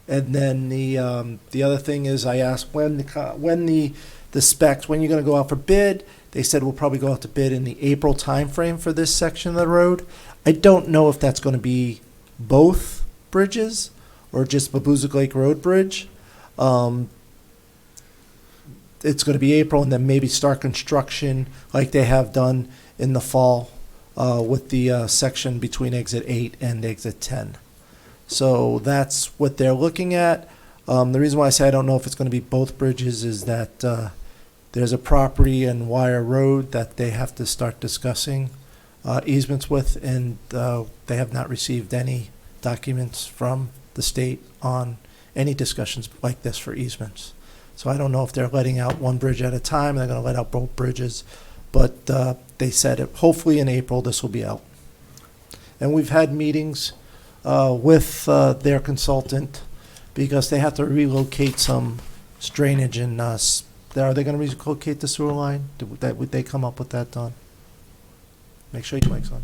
And then the other thing is I asked when the specs, when you're going to go out for bid. They said we'll probably go out to bid in the April timeframe for this section of the road. I don't know if that's going to be both bridges or just Babuzik Lake Road Bridge. It's going to be April and then maybe start construction like they have done in the fall with the section between exit 8 and exit 10. So that's what they're looking at. The reason why I say I don't know if it's going to be both bridges is that there's a property in Wire Road that they have to start discussing easements with, and they have not received any documents from the state on any discussions like this for easements. So I don't know if they're letting out one bridge at a time, they're gonna let out both bridges, but they said hopefully in April this will be out. And we've had meetings with their consultant because they have to relocate some drainage in us. Are they gonna relocate the sewer line? Would they come up with that, Don? Make sure your mic's on.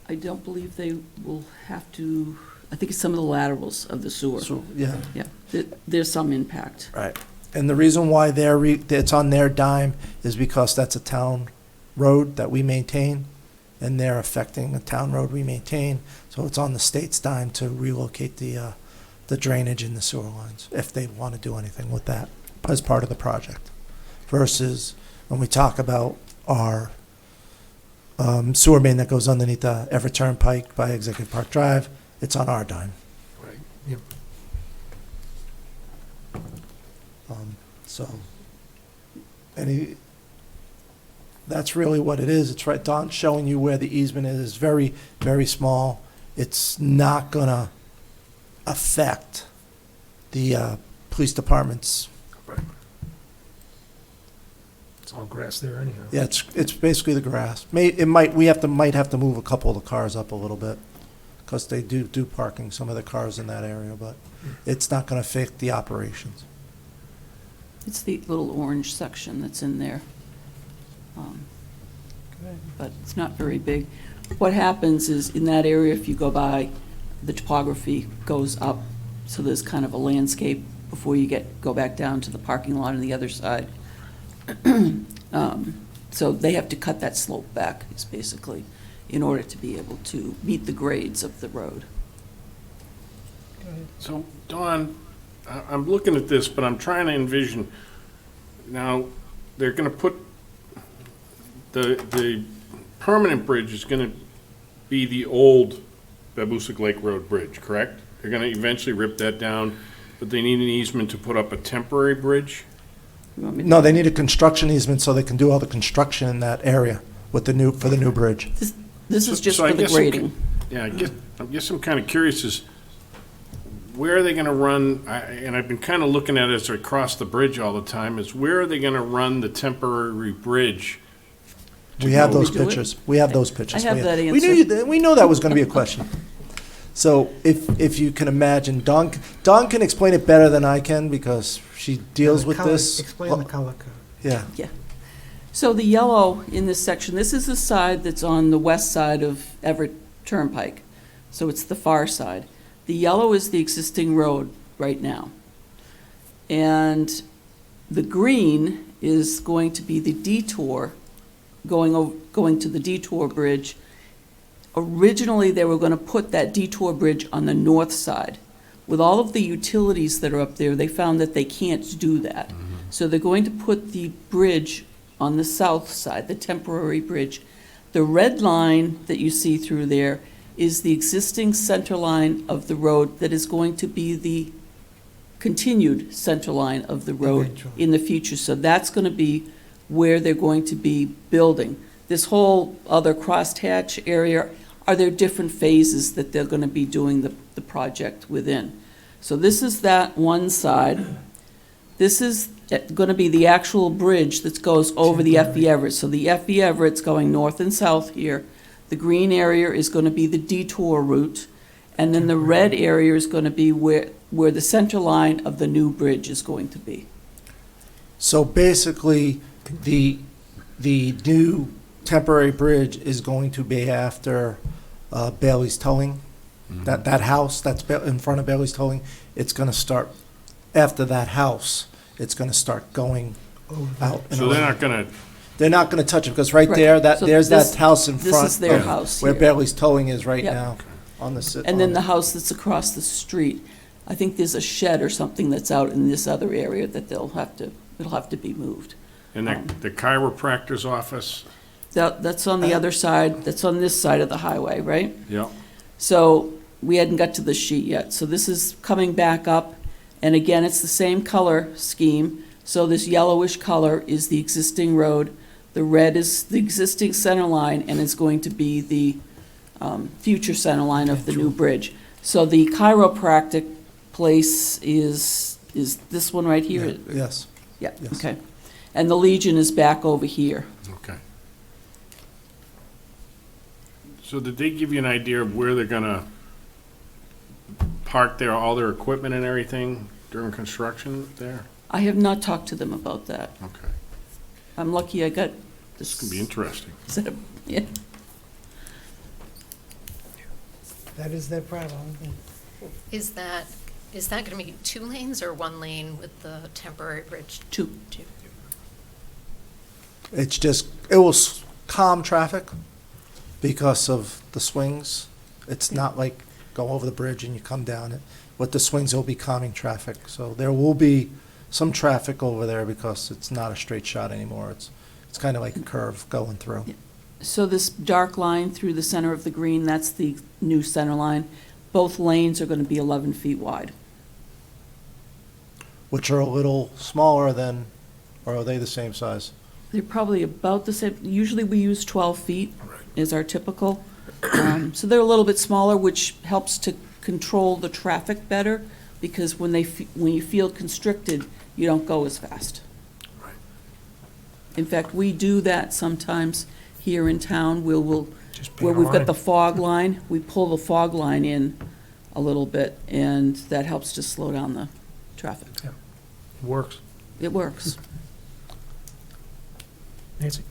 I don't believe they will have to, I think it's some of the laterals of the sewer. So, yeah. Yeah, there's some impact. Right. And the reason why it's on their dime is because that's a town road that we maintain, and they're affecting the town road we maintain. So it's on the state's dime to relocate the drainage in the sewer lines, if they want to do anything with that as part of the project. Versus when we talk about our sewer main that goes underneath the Everett Turnpike by Executive Park Drive, it's on our dime. Right. Yep. So, that's really what it is. It's right, Don's showing you where the easement is. It's very, very small. It's not gonna affect the police department's. It's all grass there anyhow. Yeah, it's basically the grass. Might have to move a couple of the cars up a little bit, because they do parking some of the cars in that area, but it's not gonna affect the operations. It's the little orange section that's in there. But it's not very big. What happens is, in that area, if you go by, the topography goes up, so there's kind of a landscape before you go back down to the parking lot on the other side. So they have to cut that slope back, is basically, in order to be able to meet the grades of the road. So, Don, I'm looking at this, but I'm trying to envision, now, they're gonna put, the permanent bridge is gonna be the old Babusick Lake Road Bridge, correct? They're gonna eventually rip that down, but they need an easement to put up a temporary bridge? You want me to- No, they need a construction easement so they can do all the construction in that area for the new bridge. This is just So I for the guess I'm- grading. Yeah, I guess I'm kind of curious is, where are they gonna run, and I've been kind of looking at it as I cross the bridge all the time, is where are they gonna run the temporary bridge? We have go- those We do it. pictures. We have those pictures. I have that We knew answer. we know that was gonna be a question. So if you can imagine, Dawn can explain it better than I can because she deals with this. Explain the color code. Yeah. So the yellow in this section, this is the side that's on the west side of Everett Turnpike. So it's the far side. The yellow is the existing road right now. And the green is going to be the detour, going to the detour bridge. Originally, they were going to put that detour bridge on the north side. With all of the utilities that are up there, they found that they can't do that. So they're going to put the bridge on the south side, the temporary bridge. The red line that you see through there is the existing center line of the road that is going to be the continued center line of the road Eventually. in the future. So that's going to be where they're going to be building. This whole other crosshatch area are there different phases that they're going to be doing the project within. So this is that one side. This is going to be the actual bridge that goes over the F.E. Everett. So the F.E. Everett's going north and south here. The green area is going to be the detour route. And then the red area is going to be where the center line of the new bridge is going to be. So basically, the new temporary bridge is going to be after Bailey's Towing. That house that's in front of Bailey's Towing, it's going to start after that house. It's going to start going out. and So they're around. not gonna, They're not going to touch it because right Right. there, So there's this- that house in this front. is their of house Where here. Bailey's Towing is right Yep. now on the. And then the house that's across the street, I think there's a shed or something that's out in this other area that it'll have to be moved. and the chiropractor's office? That's on the other side, that's on this side of the highway, right? Yeah. So we hadn't got to the sheet yet. So this is coming back up, and again, it's the same color scheme. So this yellowish color is the existing road. The red is the existing center line, and it's going to be the future center line of the new bridge. So the chiropractic place is this one right here? Yes. Yeah, Yes. okay. And the Legion is back over here. Okay. So did they give you an idea of where they're gonna park all their equipment and everything during construction there? I have not talked to them about that. Okay. I'm lucky I got This this. can be interesting. set up- yeah. That is their problem. Is that going to be 2 lanes or 1 lane with the temporary bridge? Two. It's just, it will calm traffic because of the swings. It's not like go over the bridge and you come down it. With the swings, it'll be calming traffic. So there will be some traffic over there because it's not a straight shot anymore. It's kind of like a curve going through. So this dark line through the center of the green, that's the new center line. Both lanes are going to be 11 feet wide. Which are a little smaller than, or are they the same size? They're probably about the same. Usually we use 12 feet is our typical. So they're a little bit smaller, which helps to control the traffic better, because when you feel constricted, you don't go as fast. Right. In fact, we do that sometimes here in town. We'll Just paint where a we've got line. the fog line, we pull the fog line in a little bit, and that helps to slow down the traffic. It works. It works. Nancy?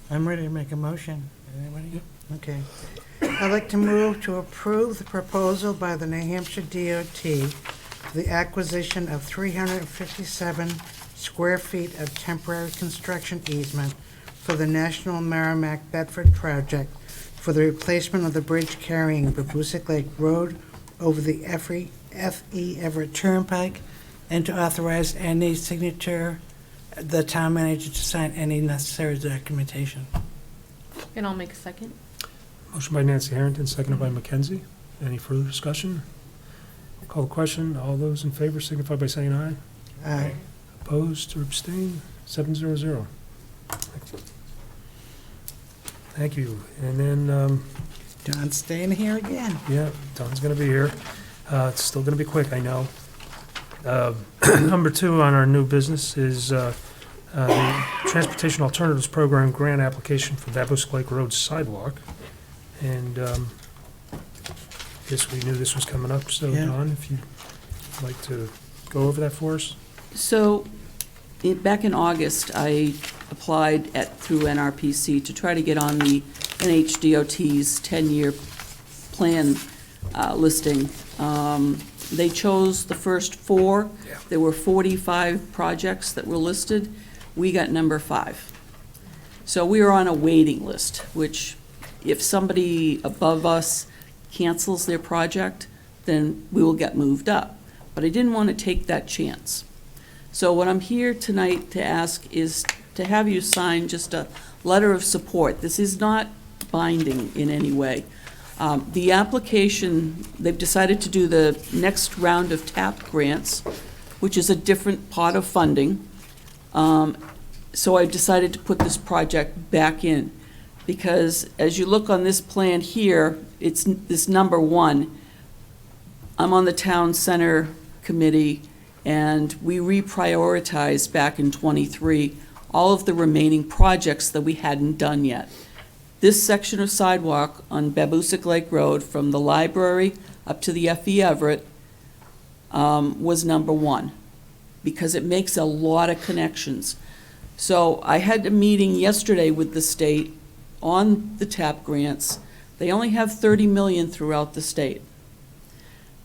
I'm ready to make a motion. Anybody? Okay. I'd like to move to approve the proposal by the New Hampshire DOT for the acquisition of 357 square feet of temporary construction easement for the National Merrimack Bedford project for the replacement of the bridge carrying Babusick Lake Road over the F.E. Everett Turnpike, and to authorize any signature, the town manager to sign any necessary documentation. And I'll make a second. Motion by Nancy Harrington, seconded by Mackenzie. Any further discussion? Call the question. All those in favor signify by saying aye. Aye. Opposed or abstained? 700. Thank you. And then, John's staying here again. yeah, Don's going to be here. It's still going to be quick, I know. Number 2 on our new business is the Transportation Alternatives Program grant application for Babusick Lake Road sidewalk. And guess we knew this was coming up, so Yeah. Don, if you'd like to go over that for us? So, back in August, I applied through NRPC to try to get on the NHDOT's 10-year plan listing. They chose the first 4. Yeah. There were 45 projects that were listed. We got number 5. So we are on a waiting list, which if somebody above us cancels their project, then we will get moved up. But I didn't want to take that chance. So what I'm here tonight to ask is to have you sign just a letter of support. This is not binding in any way. The application, they've decided to do the next round of TAP grants, which is a different pot of funding. So I decided to put this project back in, because as you look on this plan here, it's this number 1. I'm on the town center committee, and we reprioritized back in '23 all of the remaining projects that we hadn't done yet. This section of sidewalk on Babusick Lake Road from the library up to the F.E. Everett was number 1, because it makes a lot of connections. So I had a meeting yesterday with the state on the TAP grants. They only have $30 million throughout the state.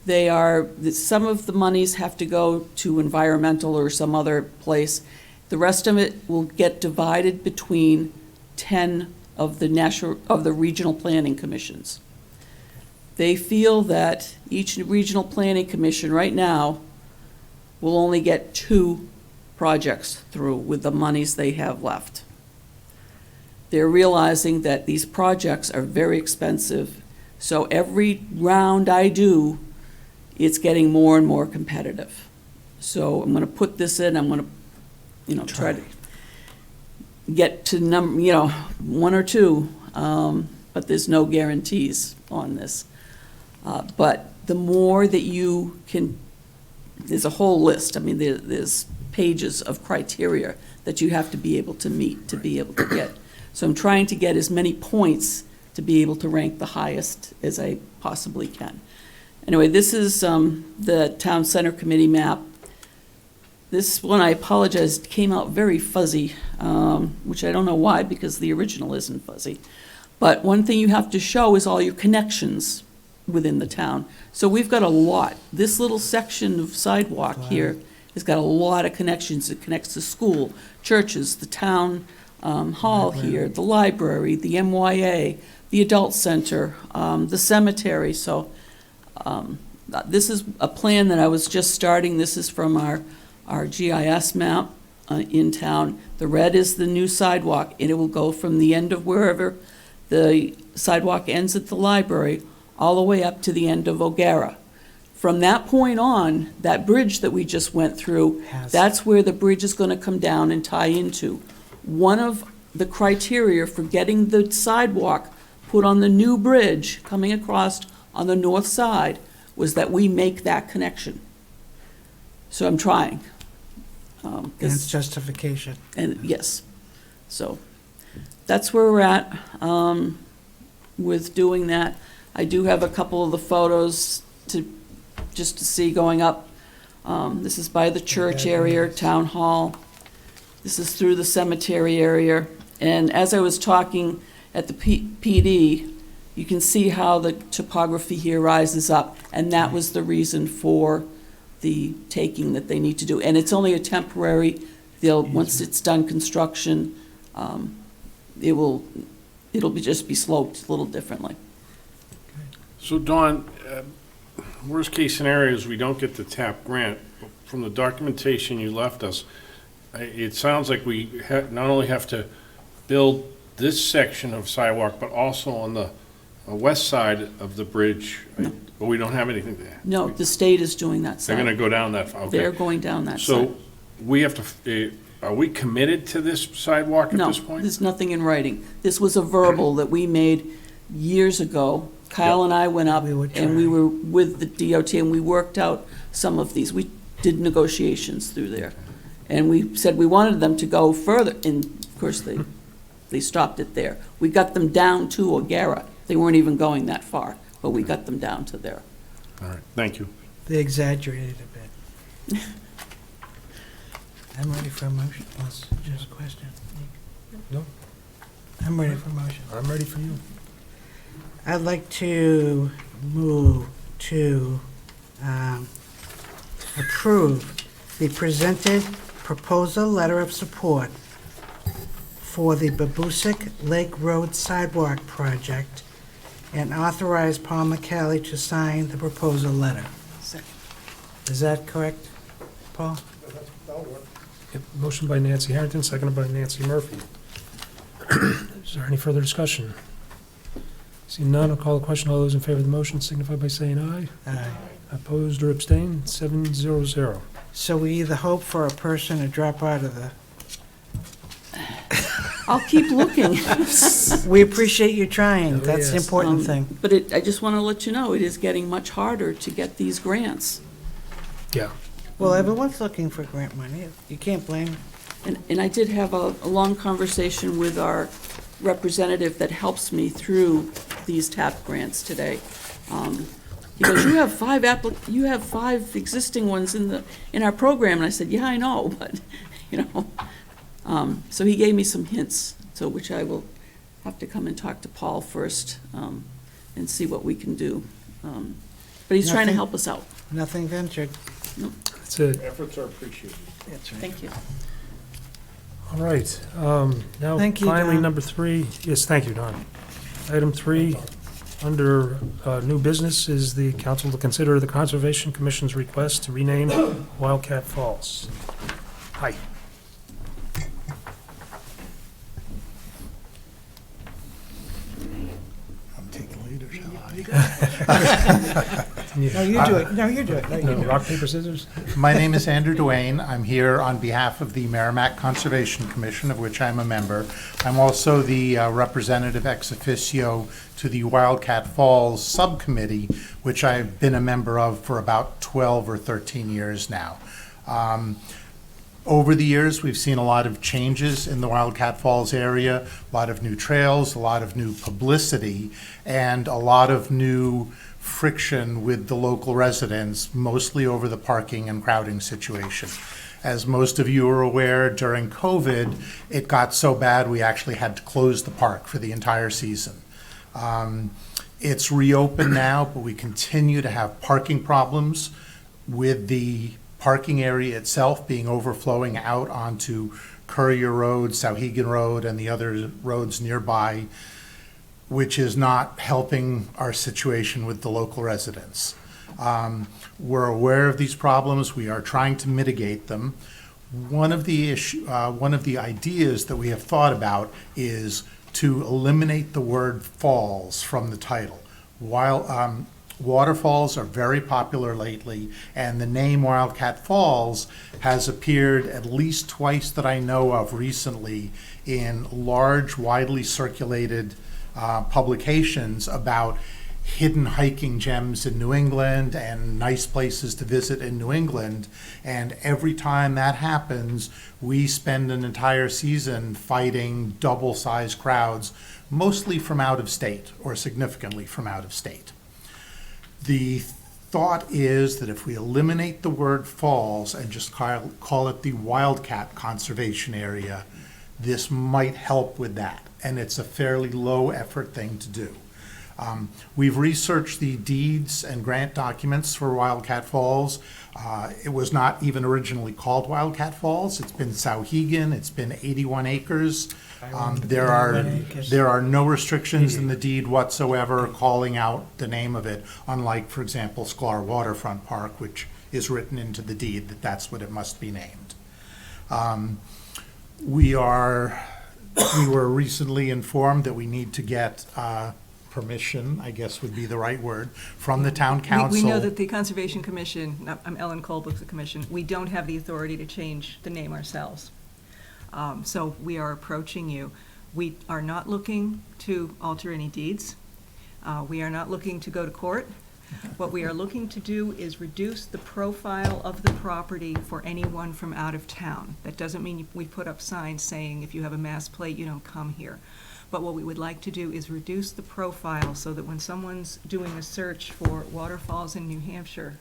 Some of the monies have to go to environmental or some other place. The rest of it will get divided between 10 of the regional planning commissions. They feel that each regional planning commission right now will only get 2 projects through with the monies they have left. They're realizing that these projects are very expensive, so every round I do, it's getting more and more competitive. So I'm gonna put this in, I'm gonna, try to get to 1 or 2. but there's no guarantees on this. But the more that you can, there's a whole list, I mean, there's pages of criteria that you have to be able to meet to be able to get. So I'm trying to get as many points to be able to rank the highest as I possibly can. Anyway, this is the Town Center Committee map. This one, I apologize, came out very fuzzy, which I don't know why, because the original isn't fuzzy. But one thing you have to show is all your connections within the town. So we've got a lot. This little section of sidewalk here has got a lot of connections. It connects the school, churches, the town hall here, the library, the MYA, the adult center, the cemetery. So this is a plan that I was just starting. This is from our GIS map in town. The red is the new sidewalk, and it will go from the end of wherever the sidewalk ends at the library all the way up to the end of O'Gara. From that point on, that bridge that we just went through, that's where the bridge is going to come down and tie into. One of the criteria for getting the sidewalk put on the new bridge coming across on the north side was that we make that connection. So I'm trying. And it's justification. And yes, so that's where we're at with doing that. I do have a couple of the photos just to see going up. This is by the church area, town hall. This is through the cemetery area. And as I was talking at the PD, you can see how the topography here rises up, and that was the reason for the taking that they need to do. And it's only a temporary, once it's done construction, it'll just be sloped a little differently. So Dawn, worst case scenario is we don't get the TAP grant. From the documentation you left us, it sounds like we not only have to build this section of sidewalk, but also on the west side of the bridge, but we don't have anything there. No, the state is doing that They're side. gonna go down that far, okay. They're going down that side. So we have to, are we committed to this sidewalk at No, this point? there's nothing in writing. This was a verbal that we made years ago. Kyle and I went up, We would and we try. were with the DOT, and we worked out some of these. We did negotiations through there. And we said we wanted them to go further, and of course, they stopped it there. We got them down to O'Gara. They weren't even going that far, but we got them down to there. All right, thank you. They exaggerated a bit. I'm ready for a motion, unless there's a question. No. I'm ready for a motion. I'm ready for you. I'd like to move to approve the presented proposal letter of support for the Babusick Lake Road Sidewalk Project and authorize Paul McCallie to sign the proposal letter. Is that correct, Paul? Yep, motion by Nancy Harrington, seconded by Nancy Murphy. Is there any further discussion? Seeing none, I'll call the question. All those in favor of the motion signify by saying aye. Aye. Opposed or abstained, 7-0-0. So we either hope for a person to drop out of the... I'll keep looking. We appreciate you trying. Oh, That's the yes. important thing. But I just want to let you know, it is getting much harder to get these grants. Yeah. Well, everyone's looking for grant money. You can't blame them. And I did have a long conversation with our representative that helps me through these TAP grants today. He goes, you have five existing ones in our program, and I said, yeah, I know, but, so he gave me some hints, so which I will have to come and talk to Paul first, and see what we can do. But he's trying to Nothing- help us out. Nothing ventured. That's it. Efforts are appreciated. That's right. Thank you. All right. Now, Thank you, finally, Don. number 3. Yes, thank you, Don. Item 3, under new business, is the council to consider the Conservation Commission's request to rename Wildcat Falls. Hi. I'm taking leadership. Can you- No, you do it. No, you do it. No, you do it. Rock, paper, scissors? My name is Andrew Duane. I'm here on behalf of the Merrimack Conservation Commission, of which I'm a member. I'm also the representative ex officio to the Wildcat Falls Subcommittee, which I've been a member of for about 12 or 13 years now. Over the years, we've seen a lot of changes in the Wildcat Falls area, a lot of new trails, a lot of new publicity, and a lot of new friction with the local residents, mostly over the parking and crowding situation. As most of you are aware, during COVID, it got so bad we actually had to close the park for the entire season. It's reopened now, but we continue to have parking problems with the parking area itself being overflowing out onto Courier Road, Sauhegan Road, and the other roads nearby, which is not helping our situation with the local residents. We're aware of these problems. We are trying to mitigate them. One of the ideas that we have thought about is to eliminate the word falls from the title. While waterfalls are very popular lately, and the name Wildcat Falls has appeared at least twice that I know of recently in large, widely circulated publications about hidden hiking gems in New England and nice places to visit in New England. And every time that happens, we spend an entire season fighting double-sized crowds, mostly from out of state or significantly from out of state. The thought is that if we eliminate the word falls and just call it the Wildcat Conservation Area, this might help with that. And it's a fairly low effort thing to do. We've researched the deeds and grant documents for Wildcat Falls. It was not even originally called Wildcat Falls. It's been Sauhegan. It's been 81 acres. There are no restrictions in the deed whatsoever calling out the name of it, unlike, for example, Sklar Waterfront Park, which is written into the deed that that's what it must be named. We were recently informed that we need to get permission, I guess would be the right word, from the town council. We know that the Conservation Commission, I'm Ellen Colebrook, the commission, we don't have the authority to change the name ourselves. So we are approaching you. We are not looking to alter any deeds. We are not looking to go to court. What we are looking to do is reduce the profile of the property for anyone from out of town. That doesn't mean we put up signs saying if you have a Mass plate, you don't come here. But what we would like to do is reduce the profile so that when someone's doing a search for waterfalls in New Hampshire,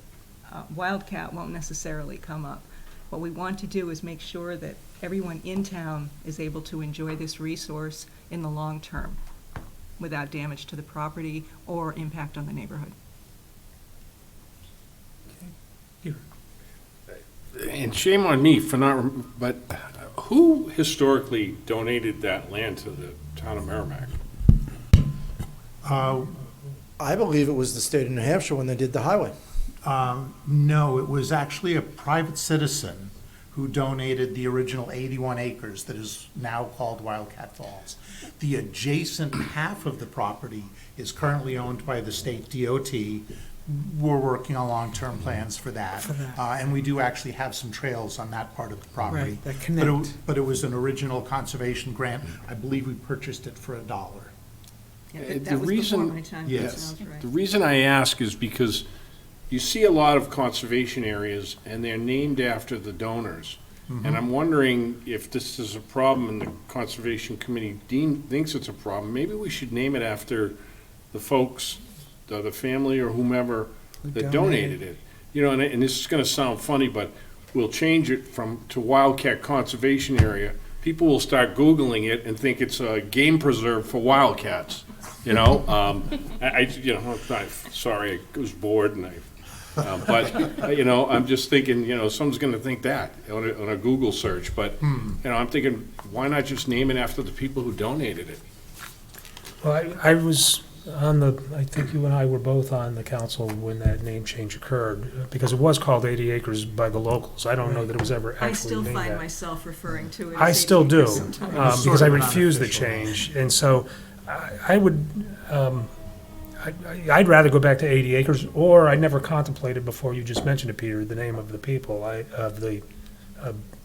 Wildcat won't necessarily come up. What we want to do is make sure that everyone in town is able to enjoy this resource in the long term without damage to the property or impact on the neighborhood. And shame on me for not, but who historically donated that land to the town of Merrimack? I believe it was the state of New Hampshire when they did the highway. No, it was actually a private citizen who donated the original 81 acres that is now called Wildcat Falls. The adjacent half of the property is currently owned by the state DOT. We're working on long-term plans for that. And we do actually have some trails on that part of the property. Right, that connect. But it was an original conservation grant. I believe we purchased it for $1. Yeah, The that was reason- before my time. That Yes. sounds right. The reason I ask is because you see a lot of conservation areas, and they're named after the donors. And I'm wondering if this is a problem and the Conservation Committee thinks it's a problem. Maybe we should name it after the folks, the family or whomever that donated it. You know, and this is gonna sound funny, but we'll change it to Wildcat Conservation Area. People will start Googling it and think it's a game preserve for wildcats, you know? Sorry, I was bored and but, you know, I'm just thinking, you know, someone's gonna think that on a Google search, but, you know, I'm thinking, why not just name it after the people who donated it? Well, I was on I think you and I were both on the council when that name change occurred, because it was called 80 acres by the locals. I don't know that it was ever I actually still named find that. myself referring to it. I as still 80 do, acres sometimes. because I Sort of an refuse the unofficial change. And so I would, I'd rather go back to 80 acres, or I never contemplated before you just mentioned it, Peter, the name of the people, of the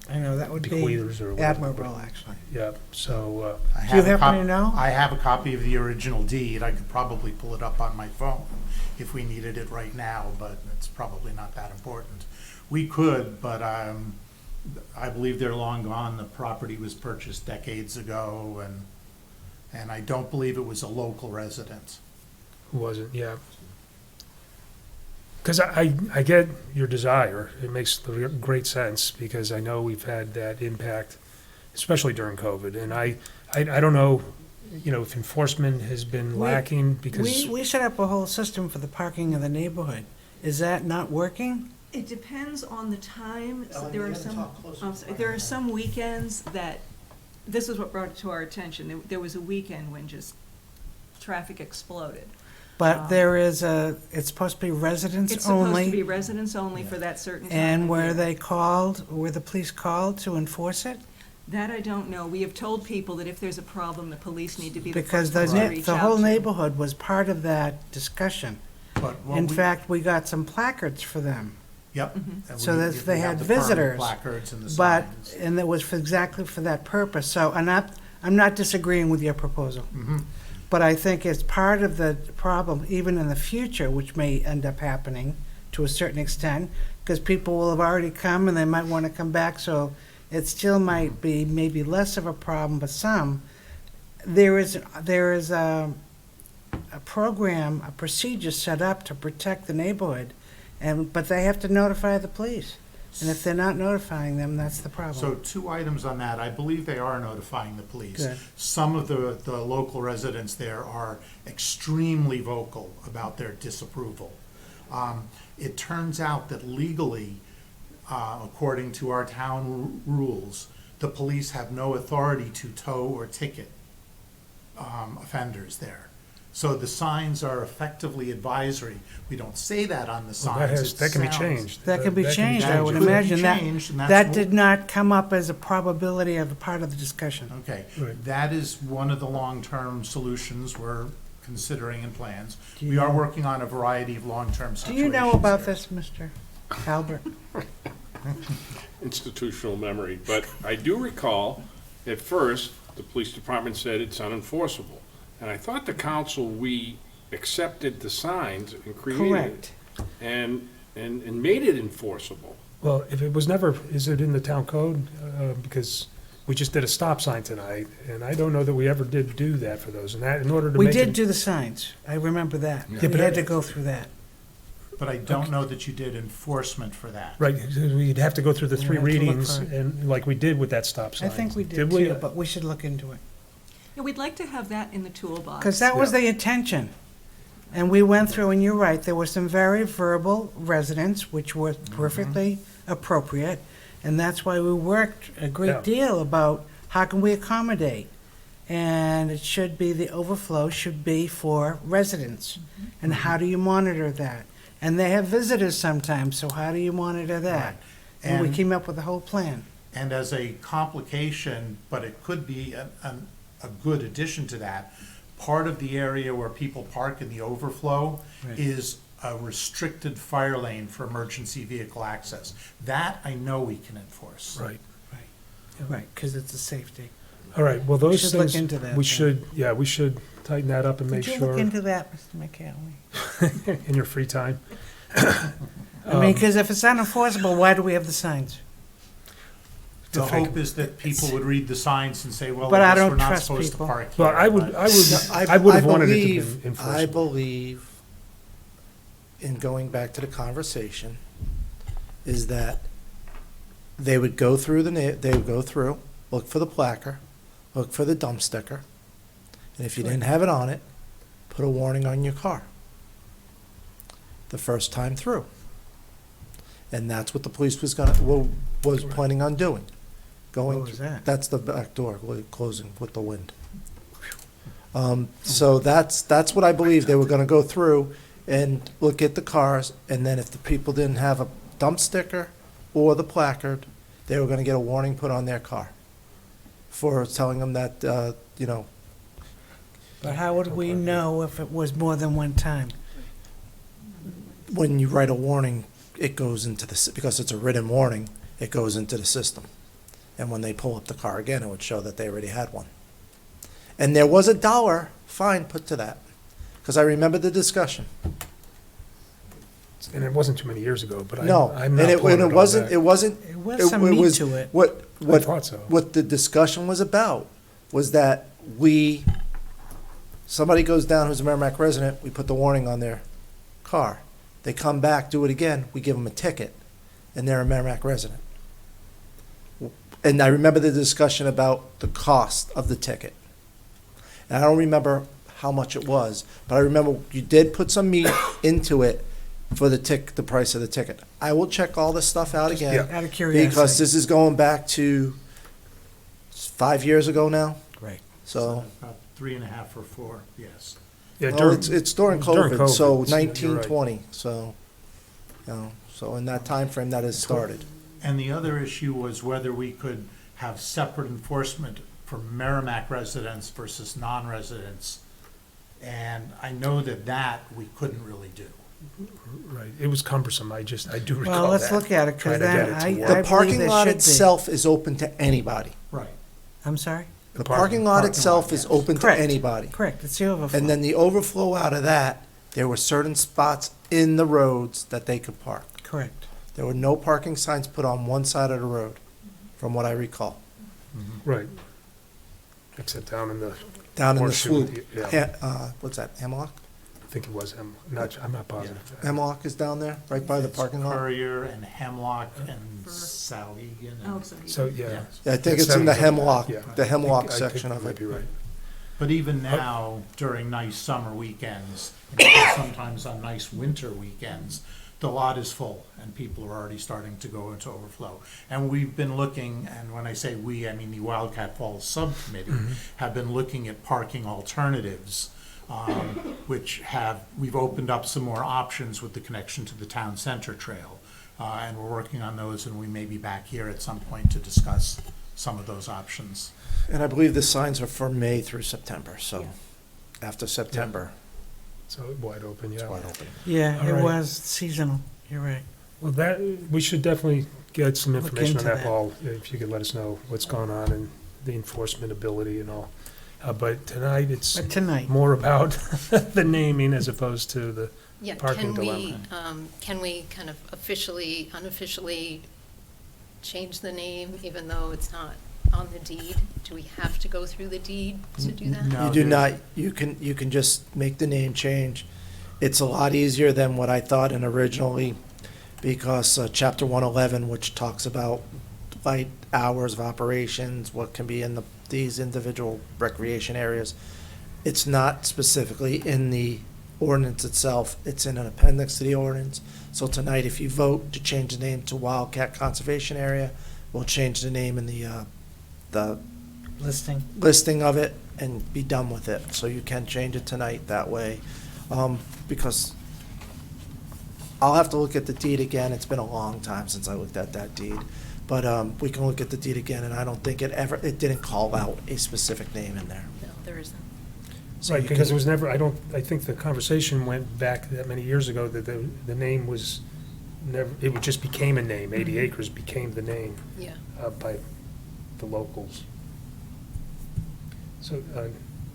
I know, that would be bequeathers or whatever. admirable, actually. Yeah, so, I Do you have a happen cop- to know? I have a copy of the original deed. I could probably pull it up on my phone if we needed it right now, but it's probably not that important. We could, but I believe they're long gone. The property was purchased decades ago, and I don't believe it was a local resident. who wasn't, yeah. Because I get your desire. It makes great sense, because I know we've had that impact, especially during COVID. And I don't know, if enforcement has been lacking, because, We set up a whole system for the parking in the neighborhood. Is that not working? It depends on the time. So Ellen, there you are gotta some, talk closer I'm to sorry, the there are mic. some weekends that, this is what brought it to our attention. There was a weekend when just traffic exploded. But there is it's supposed to be residents It's supposed to be only, residents only for that certain time. and of were year. the police called to enforce it? That I don't know. We have told people that if there's a problem, the police need to be the Because first the ones to reach the out whole to. neighborhood was part of that discussion. But what In we- fact, we got some placards for them. Yep. Mm-hmm. And So we- that we they have had the permit visitors, Placards and the But, signs. and it was exactly for that purpose. So I'm not disagreeing with your proposal. Mhm. But I think it's part of the problem, even in the future, which may end up happening to a certain extent, because people will have already come and they might want to come back, so it still might be maybe less of a problem, but some. There is a program, a procedure set up to protect the neighborhood, but they have to notify the police. And if they're not notifying them, that's the So problem. 2 items on that. I believe they are notifying the police. Good. Some of the local residents there are extremely vocal about their disapproval. It turns out that legally, according to our town rules, the police have no authority to tow or ticket offenders there. So the signs are effectively advisory. We don't say that on the signs. It that can be sounds- changed. That can be changed, I That would could be imagine. changed, and that's That what- did not come up as a probability of a part of the discussion. Okay, Right. that is one of the long-term solutions we're considering in plans. Do you We are know- working on a variety of long-term Do situations. you know about here. this, Mr. Albert? Institutional memory, but I do recall, at first, the police department said it's unenforceable. And I thought the council, we accepted the signs and created Correct. it and made it enforceable. well, if it was never, is it in the town code? Because we just did a stop sign tonight, and I don't know that we ever did do that for those. And that, in order to We make did it, do the signs. I remember that. Yeah. Yeah, We but had I- to go through that. But I don't know that you did enforcement for that. right, we'd have to go through the We 3 have to look readings, for it. and like we did with that stop I sign. think we did we? too, but we should look into it. Yeah, we'd like to have that in the toolbox. Because that was the intention. And we went through, and you're right, there were some very verbal residents, which were perfectly appropriate. And that's why we worked a Yeah. great deal about how can we accommodate? And it should be, the overflow should be for residents. And how do you monitor that? And they have visitors sometimes, so how do you monitor that? Right. And we And- came up with a whole plan. And as a complication, but it could be a good addition to that, part of the area where people park in the overflow Right. is a restricted fire lane for emergency vehicle access. That I know we can enforce. Right. Right, because it's a safety. All right, well, those should look things, into that we then. should, yeah, we should tighten that up and make Could you look sure into that, Mr. McCallum? in your free time. I mean, because if it's unenforceable, why do we have the signs? The To think- hope is that people would read the signs and say, well, But I I guess don't we're not trust supposed to people. park here. Well, I would have wanted it to be I enforceable. believe, in going back to the conversation, is that they would go through they would go through, look for the placard, look for the dump sticker, and if you didn't have it on it, put a warning on your car the first time through. And that's what the police was planning on doing. Going What was that? That's the back door closing with the wind. So that's what I believe. They were gonna go through and look at the cars, and then if the people didn't have a dump sticker or the placard, they were gonna get a warning put on their car for telling them that, But how would we know if it was more than one time? When you write a warning, it goes into the, because it's a written warning, it goes into the system. And when they pull up the car again, it would show that they already had one. And there was a $1 fine put to that, because I remember the discussion. And it wasn't too many years ago, but No, I'm and not it, pulling and it it all wasn't, back. it wasn't. There was some meat was- to it. I thought so. What the discussion was about was that somebody goes down who's a Merrimack resident, we put the warning on their car. They come back, do it again, we give them a ticket, and they're a Merrimack resident. And I remember the discussion about the cost of the ticket. And I don't remember how much it was, but I remember you did put some meat into it for the price of the ticket. I will check all this stuff out again. Out of curiosity. Because this is going back to 5 years ago now, Right. so. About 3.5 or 4, yes. Yeah, Well, during- it's during it was during COVID, so COVID, so you're 1920, so, so in that time frame that has started. And the other issue was whether we could have separate enforcement for Merrimack residents versus non-residents. And I know that we couldn't really do. Right, it was cumbersome, I do recall that. Well, let's look at it, Trying because to get then it to I work. The believe parking there lot should be. itself is open to anybody. Right. I'm sorry? The parking lot parking itself lot, is yes. open to Correct. anybody. Correct, it's the overflow. And then the overflow out of that, there were certain spots in the roads that they could park. Correct. There were no parking signs put on one side of the road, from what I recall. Right. Except down in the, Down in the Horseshoe, swoop. yeah. What's that, Hemlock? I think it was him, I'm not positive. Hemlock is down there, right by the parking lot? Courier and Hemlock and Saligan. Oh, and- sorry. So, yeah. Yeah, I think it's in the Hemlock, Yeah. the Hemlock I think section you of might it. be right. But even now, during nice summer weekends, and even sometimes on nice winter weekends, the lot is full and people are already starting to go into overflow. And we've been looking, and when I say we, I mean the Wildcat Falls Subcommittee, have been looking at parking alternatives, we've opened up some more options with the connection to the town center trail. And we're working on those, and we may be back here at some point to discuss some of those options. And I believe the signs are for May through September, so after September, So wide open, it's yeah. wide open. Yeah, All it right. was seasonal, you're right. Well, we should definitely get some Look information on into that, that. Paul, if you could let us know what's going on and the enforcement ability and all. But tonight, it's But tonight, more about the naming as opposed to the, Yeah, Parking can we kind of officially, unofficially change the name even though it's not on the deed? Do we have to go through the deed to do that? No, You do there's- not, you can just make the name change. It's a lot easier than what I thought and originally, because chapter 111, which talks about light hours of operations, what can be in these individual recreation areas, it's not specifically in the ordinance itself, it's in an appendix to the ordinance. So tonight, if you vote to change the name to Wildcat Conservation Area, we'll change the name in the listing. listing of it and be done with it. So you can change it tonight that way. Because I'll have to look at the deed again. It's been a long time since I looked at that deed. But we can look at the deed again, and I don't think it didn't call out a specific name in there. No, there isn't. So right, you because can- it was never, I think the conversation went back that many years ago that the name was never, it just became a name. 80 Acres became the name Yeah. by the locals. So,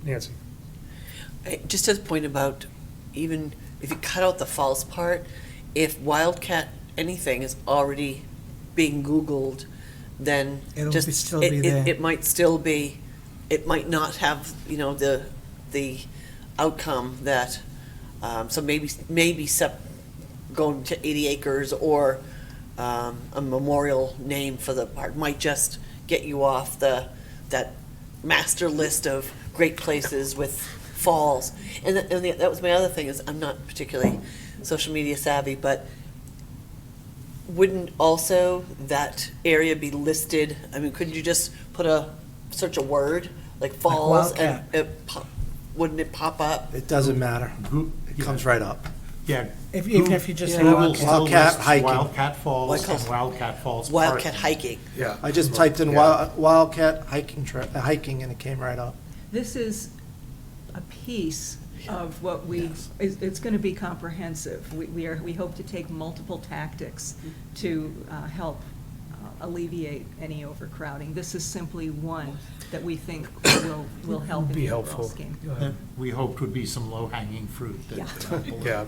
Nancy? Just as a point about, even if you cut out the false part, if Wildcat anything is already being Googled, then It'll just, be- still be there. it might still be, it might not have, the outcome that, so maybe going to 80 acres or a memorial name for the park might just get you off that master list of great places with falls. And that was my other thing, is I'm not particularly social media savvy, but wouldn't also that area be listed? I mean, couldn't you just search a word like falls and Wildcat. wouldn't it pop up? It doesn't matter. Goo- It comes right up. Yeah. Even if you just say Google Wildcat. still Wildcat lists hiking. Wildcat Falls Wildcat- and Wildcat Falls Wildcat parking. hiking. Yeah. I just typed in Yeah. Wildcat hiking and it came right up. This is a piece of what it's going to be comprehensive. We hope to take multiple tactics to help alleviate any overcrowding. This is simply one that we think will help in Be the overall helpful. scheme. That we hoped would be some low-hanging fruit. Yeah. Yeah.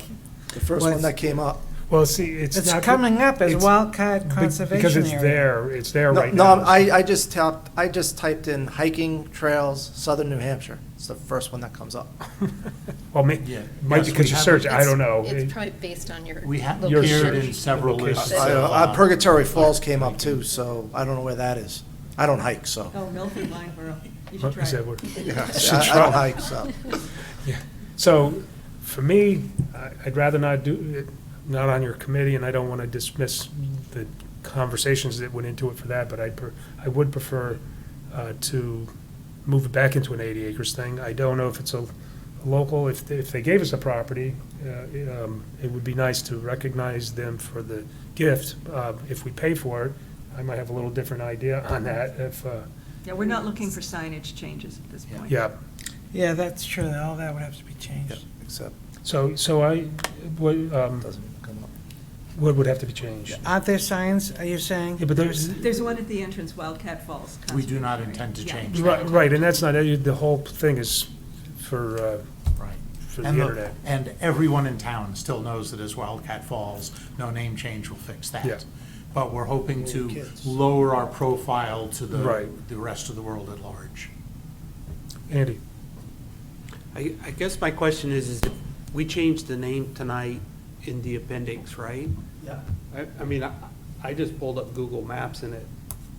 The first one that came up. Well, see, it's It's not. coming up as it's- Wildcat be- Conservation Because it's Area. it's there No, right no, now. I just typed in hiking trails, southern New Hampshire. It's the first one that comes up. Well, Yeah. might Yes, because we you have- search, I don't know. It's probably based on your. We have Your appeared search in several location. lists. Purgatory Falls came up too, so I don't know where that is. I don't hike, so. Oh, Milford, Lineborough, you What should is try that it. word? Yeah, Should I try. don't hike, so. So, for me, I'd rather not do it, not on your committee, and I don't want to dismiss the conversations that went into it for that, but I would prefer to move it back into an 80 acres thing. I don't know if it's a local, if they gave us a property, it would be nice to recognize them for the gift. If we pay for it, I might have a little different idea on that, if, Yeah, we're not looking for signage changes at this point. yeah. Yeah, that's true. All that would have to be changed. Except, So what doesn't come up. what would have to be changed? Aren't there signs, are you saying? Yeah, but there's, There's one at the entrance, Wildcat Falls. We do not Conservation intend to Area. change Yeah. that. right, and that's not, the whole thing is for Right. the And internet. And everyone in town still knows that as Wildcat Falls, no name change will fix Yeah. that. But we're hoping to Kids. lower our profile to Right. the rest of the world at large. Andy? I guess my question is if we changed the name tonight in the appendix, right? Yeah. I mean, I just pulled up Google Maps and it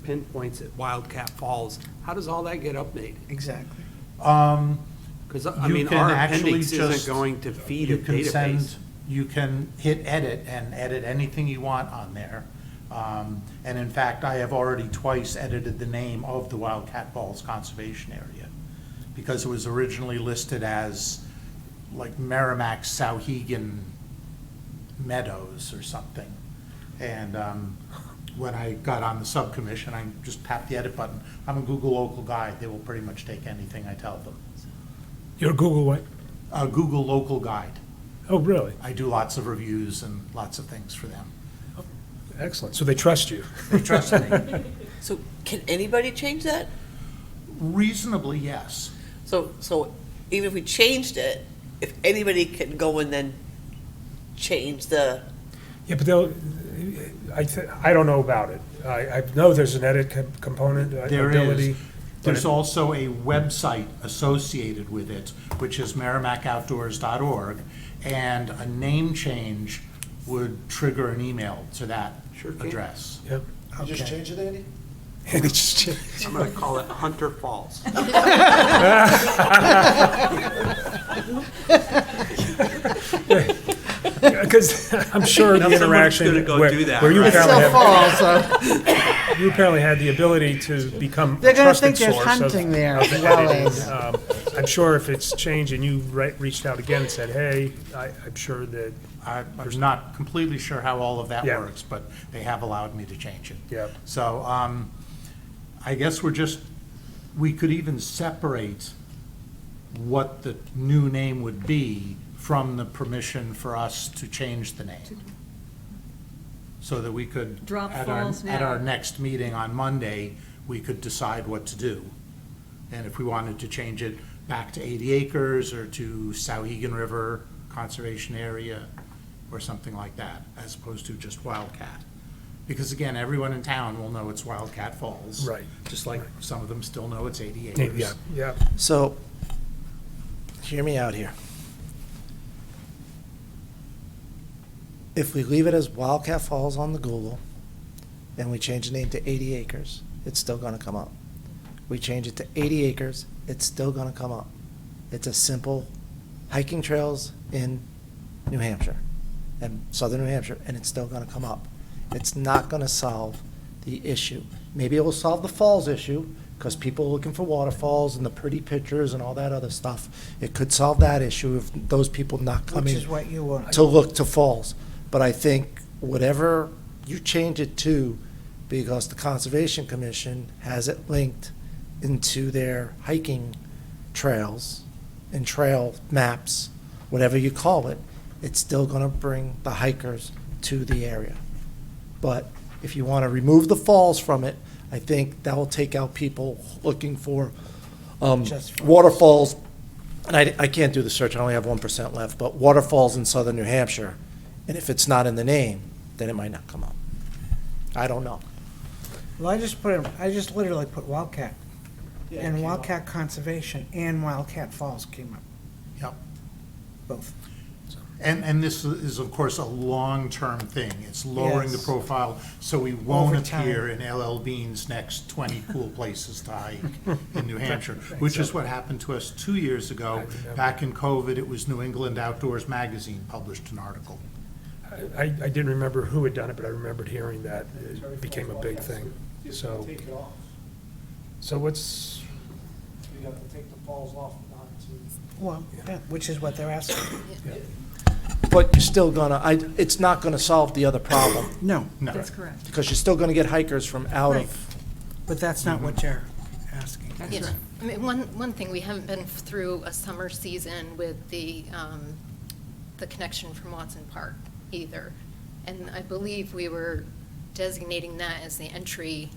pinpoints at Wildcat Falls. How does all that get updated? Exactly. Because, I You mean, can our actually appendix isn't just- going to feed a You can send, database. you can hit edit and edit anything you want on there. And in fact, I have already twice edited the name of the Wildcat Falls Conservation Area because it was originally listed as like Merrimack Sauhegan Meadows or something. And when I got on the subcommission, I just tapped the edit button. I'm a Google local guide. They will pretty much take anything I tell them. You're Google what? A Google local guide. Oh, really? I do lots of reviews and lots of things for them. Excellent. So they trust you. They trust me. So can anybody change that? Reasonably, yes. So even if we changed it, if anybody can go and then change the, Yeah, but I don't know about it. I know there's an edit component, There ability. is. but There's also a website associated with it, which is merrimackoutdoors.org, and a name change would trigger an email to that Sure can. address. Yep. You just Okay. change it, Andy? And it's just- I'm going to call it Hunter Falls. Because I'm sure the Now someone's interaction gonna go where do that, where you right? It's apparently still have, fall, so you apparently had the ability to become a they're gonna trusted think there's source of. hunting there of as well editing. as. I'm sure if it's changed and you reached out again and said, hey, I'm sure that, I'm not completely sure how all of that Yeah. works, but they have allowed me to change it. yeah. So I guess we could even separate what the new name would be from the permission for us to change the name. So that we could, Drop at Falls our now. next meeting on Monday, we could decide what to do. And if we wanted to change it back to 80 acres or to Sauhegan River Conservation Area or something like that, as opposed to just Wildcat. Because again, everyone in town will know it's Wildcat Falls. Right. Just like some of them still know it's 80 acres. Yeah, yeah. So, hear me out here. If we leave it as Wildcat Falls on the Google, and we change the name to 80 acres, it's still gonna come up. We change it to 80 acres, it's still gonna come up. It's a simple hiking trails in New Hampshire, and southern New Hampshire, and it's still gonna come up. It's not gonna solve the issue. Maybe it will solve the falls issue, because people are looking for waterfalls and the pretty pictures and all that other stuff. It could solve that issue if those people not Which coming is what you want. to look to falls. But I think whatever you change it to, because the Conservation Commission has it linked into their hiking trails and trail maps, whatever you call it, it's still gonna bring the hikers to the area. But if you wanna remove the falls from it, I think that will take out people looking for, Just falls. waterfalls. And I can't do the search, I only have 1% left, but waterfalls in southern New Hampshire. And if it's not in the name, then it might not come up. I don't know. Well, I just literally put Wildcat, and Wildcat Conservation and Wildcat Falls came up, Yep. both. And this is, of course, a long-term thing. It's lowering the Yes. profile, so we won't Over time. appear in LL Bean's next 20 cool places to hike in New Hampshire, which is what happened to us 2 years ago. Back in COVID, it was New England Outdoors Magazine published an article. I didn't remember who had done it, but I remembered hearing that it became a big thing. So, Take it off. so what's, You have to take the falls off, not to. Well, yeah, which is what they're asking. But you're still gonna, it's not gonna solve the other problem, No, No. That's correct. because you're still gonna get hikers from out of. but that's not what you're asking. That's Yeah. right. I mean, one thing, we haven't been through a summer season with the connection from Watson Park either. And I believe we were designating that as the entry,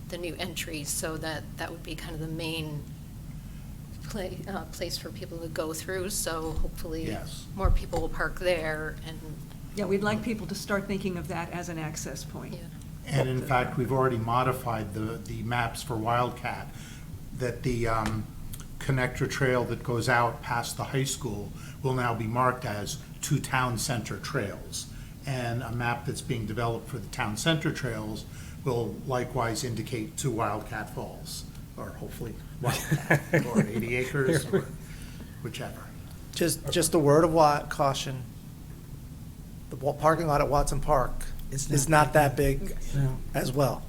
the new entry, so that would be kind of the main place for people to go through. So hopefully Yes. more people will park there and, Yeah, we'd like people to start thinking of that as an access point. yeah. And in fact, we've already modified the maps for Wildcat, that the connector trail that goes out past the high school will now be marked as 2 town center trails. And a map that's being developed for the town center trails will likewise indicate 2 Wildcat Falls, or hopefully Wildcat, or 80 acres, or whichever. Just a word of caution. The parking lot at Watson Park is not that big No. as well.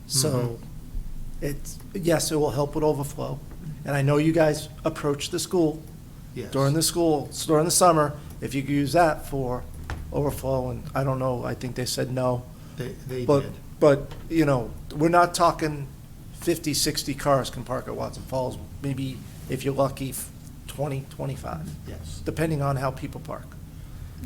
So it's, yes, it will help with overflow. And I know you guys approach the school Yes. during the summer, if you could use that for overflow, and I don't know, I think they said no. They But, did. but, you know, we're not talking 50, 60 cars can park at Watson Falls. Maybe, if you're lucky, 20, 25, Yes. depending on how people park.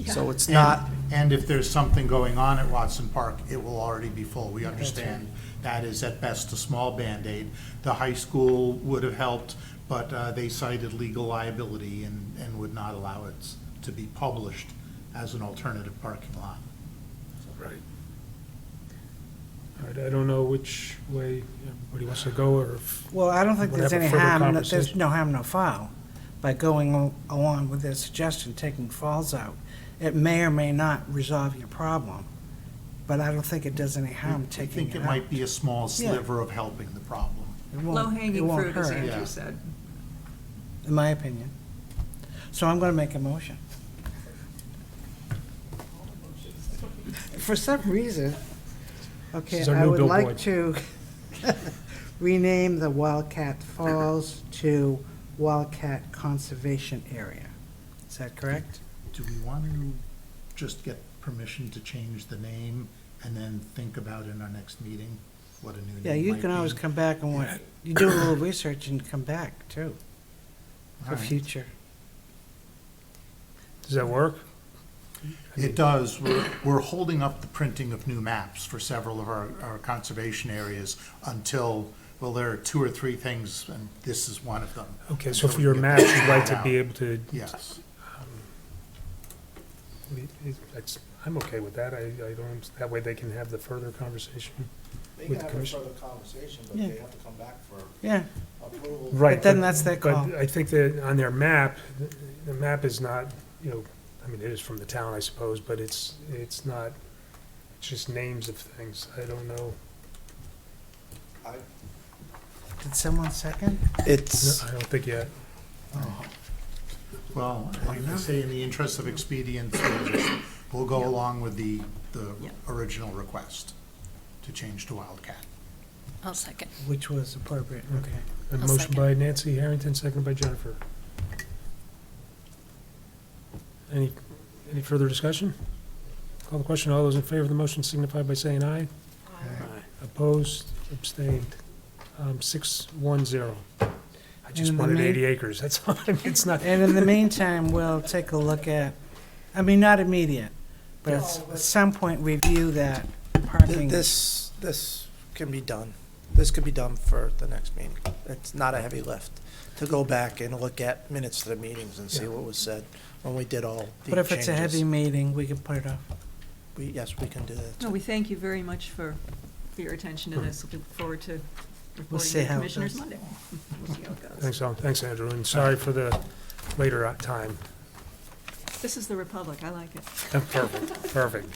So Yeah. it's not, And if there's something going on at Watson Park, it will already be full. We understand that is at best a small Band-Aid. The high school would have helped, but they cited legal liability and would not allow it to be published as an alternative parking lot. right. All right, I don't know which way everybody wants to go, or if, Well, I don't think We'll there's have a any further harm, there's conversation. no harm, no foul, by going along with their suggestion, taking falls out. It may or may not resolve your problem, but I don't think it does any harm I taking think it it out. might be a small Yeah. sliver of helping the problem. It won't- it Low-hanging won't fruit, as hurt, Yeah. Andrew said. in my opinion. So I'm gonna make a motion. For some reason, okay, This is our I new would like billboard. to rename the Wildcat Falls to Wildcat Conservation Area. Is that correct? Do we want to just get permission to change the name and then think about in our next meeting what a new name might be? Yeah, you can always come back and you do a little research and come back too, All for right. future. does that work? It does. We're holding up the printing of new maps for several of our conservation areas until, well, there are 2 or 3 things, and this is one of them. Okay, so Until for we your get maps, that you'd like to out. be able to, Yes. I'm okay with that. I don't, that way they can have the further conversation. they With can the have a commission. further conversation, but Yeah. they have to come back for Yeah, approval. Right. then that's their call. But I think that on their map, the map is not, you know, I mean, it is from the town, I suppose, but it's not, it's just names of things. I don't know. did someone second? It's, I don't think yet. Well, like I say, in the interest of expedience, we'll go along with the Yeah. original request to change to Wildcat. I'll second. Which was appropriate, okay. A I'll motion second. by Nancy Harrington, seconded by Jennifer. Any further discussion? Call the question. All those in favor of the motion signify by saying aye. Opposed, abstained, 6-1-0. I just In the wanted mean- 80 acres, that's all, I mean, it's not, And in the meantime, we'll take a look at, I mean, not immediate, but at some point review that parking. This can be done. This could be done for the next meeting. It's not a heavy lift to go back and look at minutes to the meetings and see what was said when we did all the changes. But if it's a heavy meeting, we can put it off. Yes, we can do that. No, we thank you very much for your attention to this. Looking forward to reporting see to how it Commissioners goes. Monday. We'll see how it goes. thanks, thanks, Andrew, and sorry for the later time. This is the Republic, I like it. Perfect, perfect.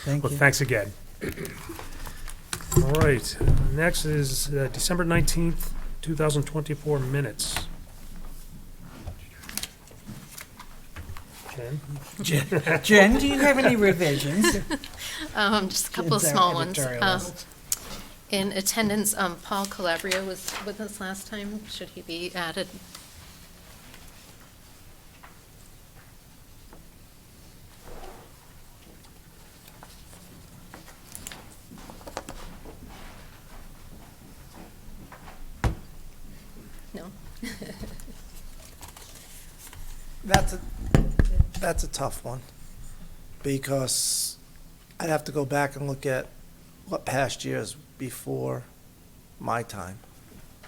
Thank Well, you. thanks again. All right, next is December 19th, 2024 minutes. Jen? Jen, do you have any revisions? Just a couple of Jen's our small ones. editorialist. In attendance, Paul Calabria was with us last time. Should he be added? No? That's a tough one, because I'd have to go back and look at what past years before my time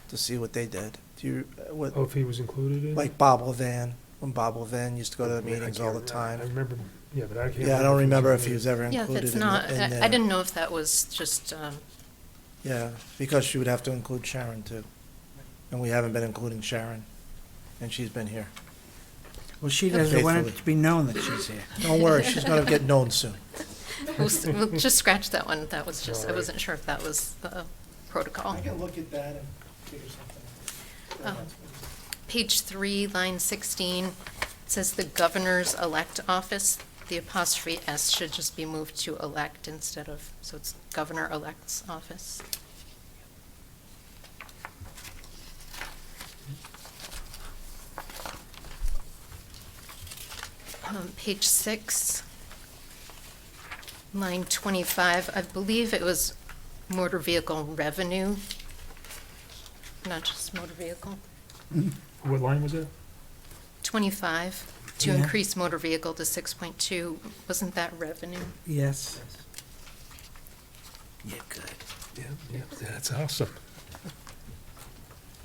to see what they did. Do you, what, Oh, if he was included in? like Bob Levan, when Bob Levan used to go to the I meetings can't all the remember. time. I remember, yeah, but I can't. Yeah, I don't remember if he included. was ever Yeah, if included it's in not, in I there. didn't know if that was just, Yeah, because you would have to include Sharon too. And we haven't been including Sharon, and she's been here. Well, she doesn't want it Faithfully. to be known that she's here. Don't worry, she's gonna get known soon. we'll just scratch that one. That was just, I All right. wasn't sure if that was the protocol. can look at that and figure something out. Page 3, line 16, it says the governor's elect office. The apostrophe S should just be moved to elect instead of, so it's governor-elect's office. Page 6, line 25, I believe it was motor vehicle revenue, not just motor vehicle. What line was it? 25, to Yeah. increase motor vehicle to 6.2, wasn't that revenue? Yes. Yeah, good. Yeah, yeah, that's awesome.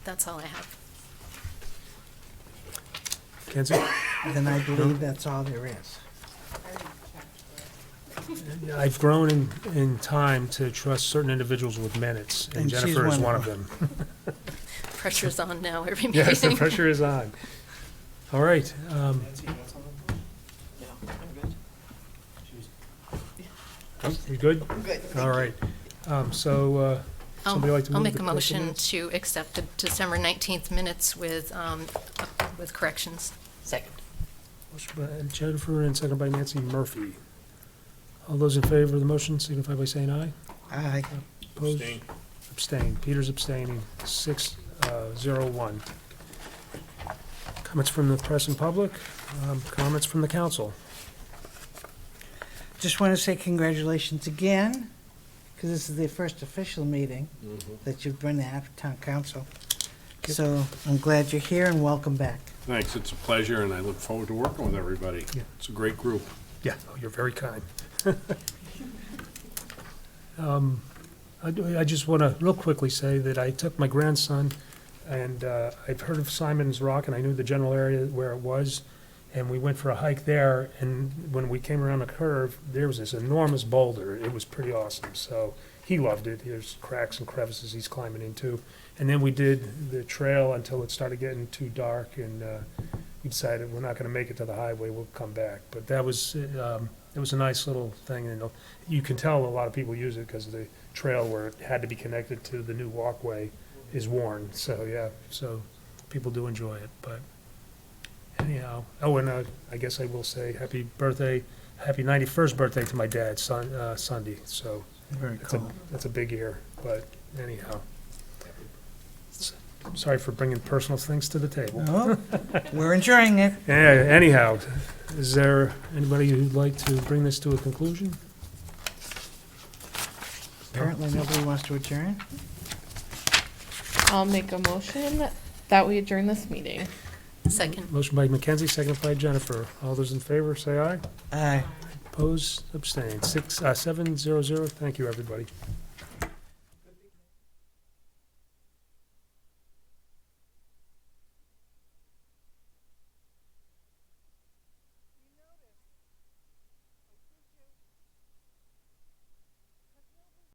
That's all I have. Kenzie? Then I believe that's all there is. I've grown in time to trust certain individuals with minutes, and And she's Jennifer is one one of of them. Pressure's on now, every meeting. Yes, the pressure is on. All right, oh, we good? Good. All right, so, somebody like to I'll move make the a person motion minutes? to accept the December 19th minutes with corrections. Second. Motion by Jennifer and second by Nancy Murphy. All those in favor of the motion signify by saying aye. Aye. Opposed? Abstain. Abstain. Peter's abstaining, 6-0-1. Comments from the press and public, comments from the council. Just want to say congratulations again, because this is the first official meeting that you've been at town council. So I'm glad you're here and welcome back. Thanks, it's a pleasure, and I look forward to working with everybody. Yeah. It's a great group. Yeah, oh, you're very kind. I just want to real quickly say that I took my grandson, and I've heard of Simon's Rock, and I knew the general area where it was, and we went for a hike there, and when we came around the curve, there was this enormous boulder. It was pretty awesome, so he loved it. There's cracks and crevices he's climbing into. And then we did the trail until it started getting too dark, and we decided we're not going to make it to the highway, we'll come back. But that was, it was a nice little thing, and you can tell a lot of people use it because the trail where it had to be connected to the new walkway is worn, so, yeah, so people do enjoy it, but anyhow. Oh, and I guess I will say happy birthday, happy 91st birthday to my dad, Sunday, so Very that's a big year, but anyhow. Sorry for bringing personal things to the table. Oh, we're enjoying it. Yeah, anyhow, is there anybody who'd like to bring this to a conclusion? Apparently nobody wants to adjourn. I'll make a motion that we adjourn this meeting. Second. Motion by Mackenzie, seconded by Jennifer. All those in favor, say aye. Aye. Opposed, abstained. 700. Thank you, everybody.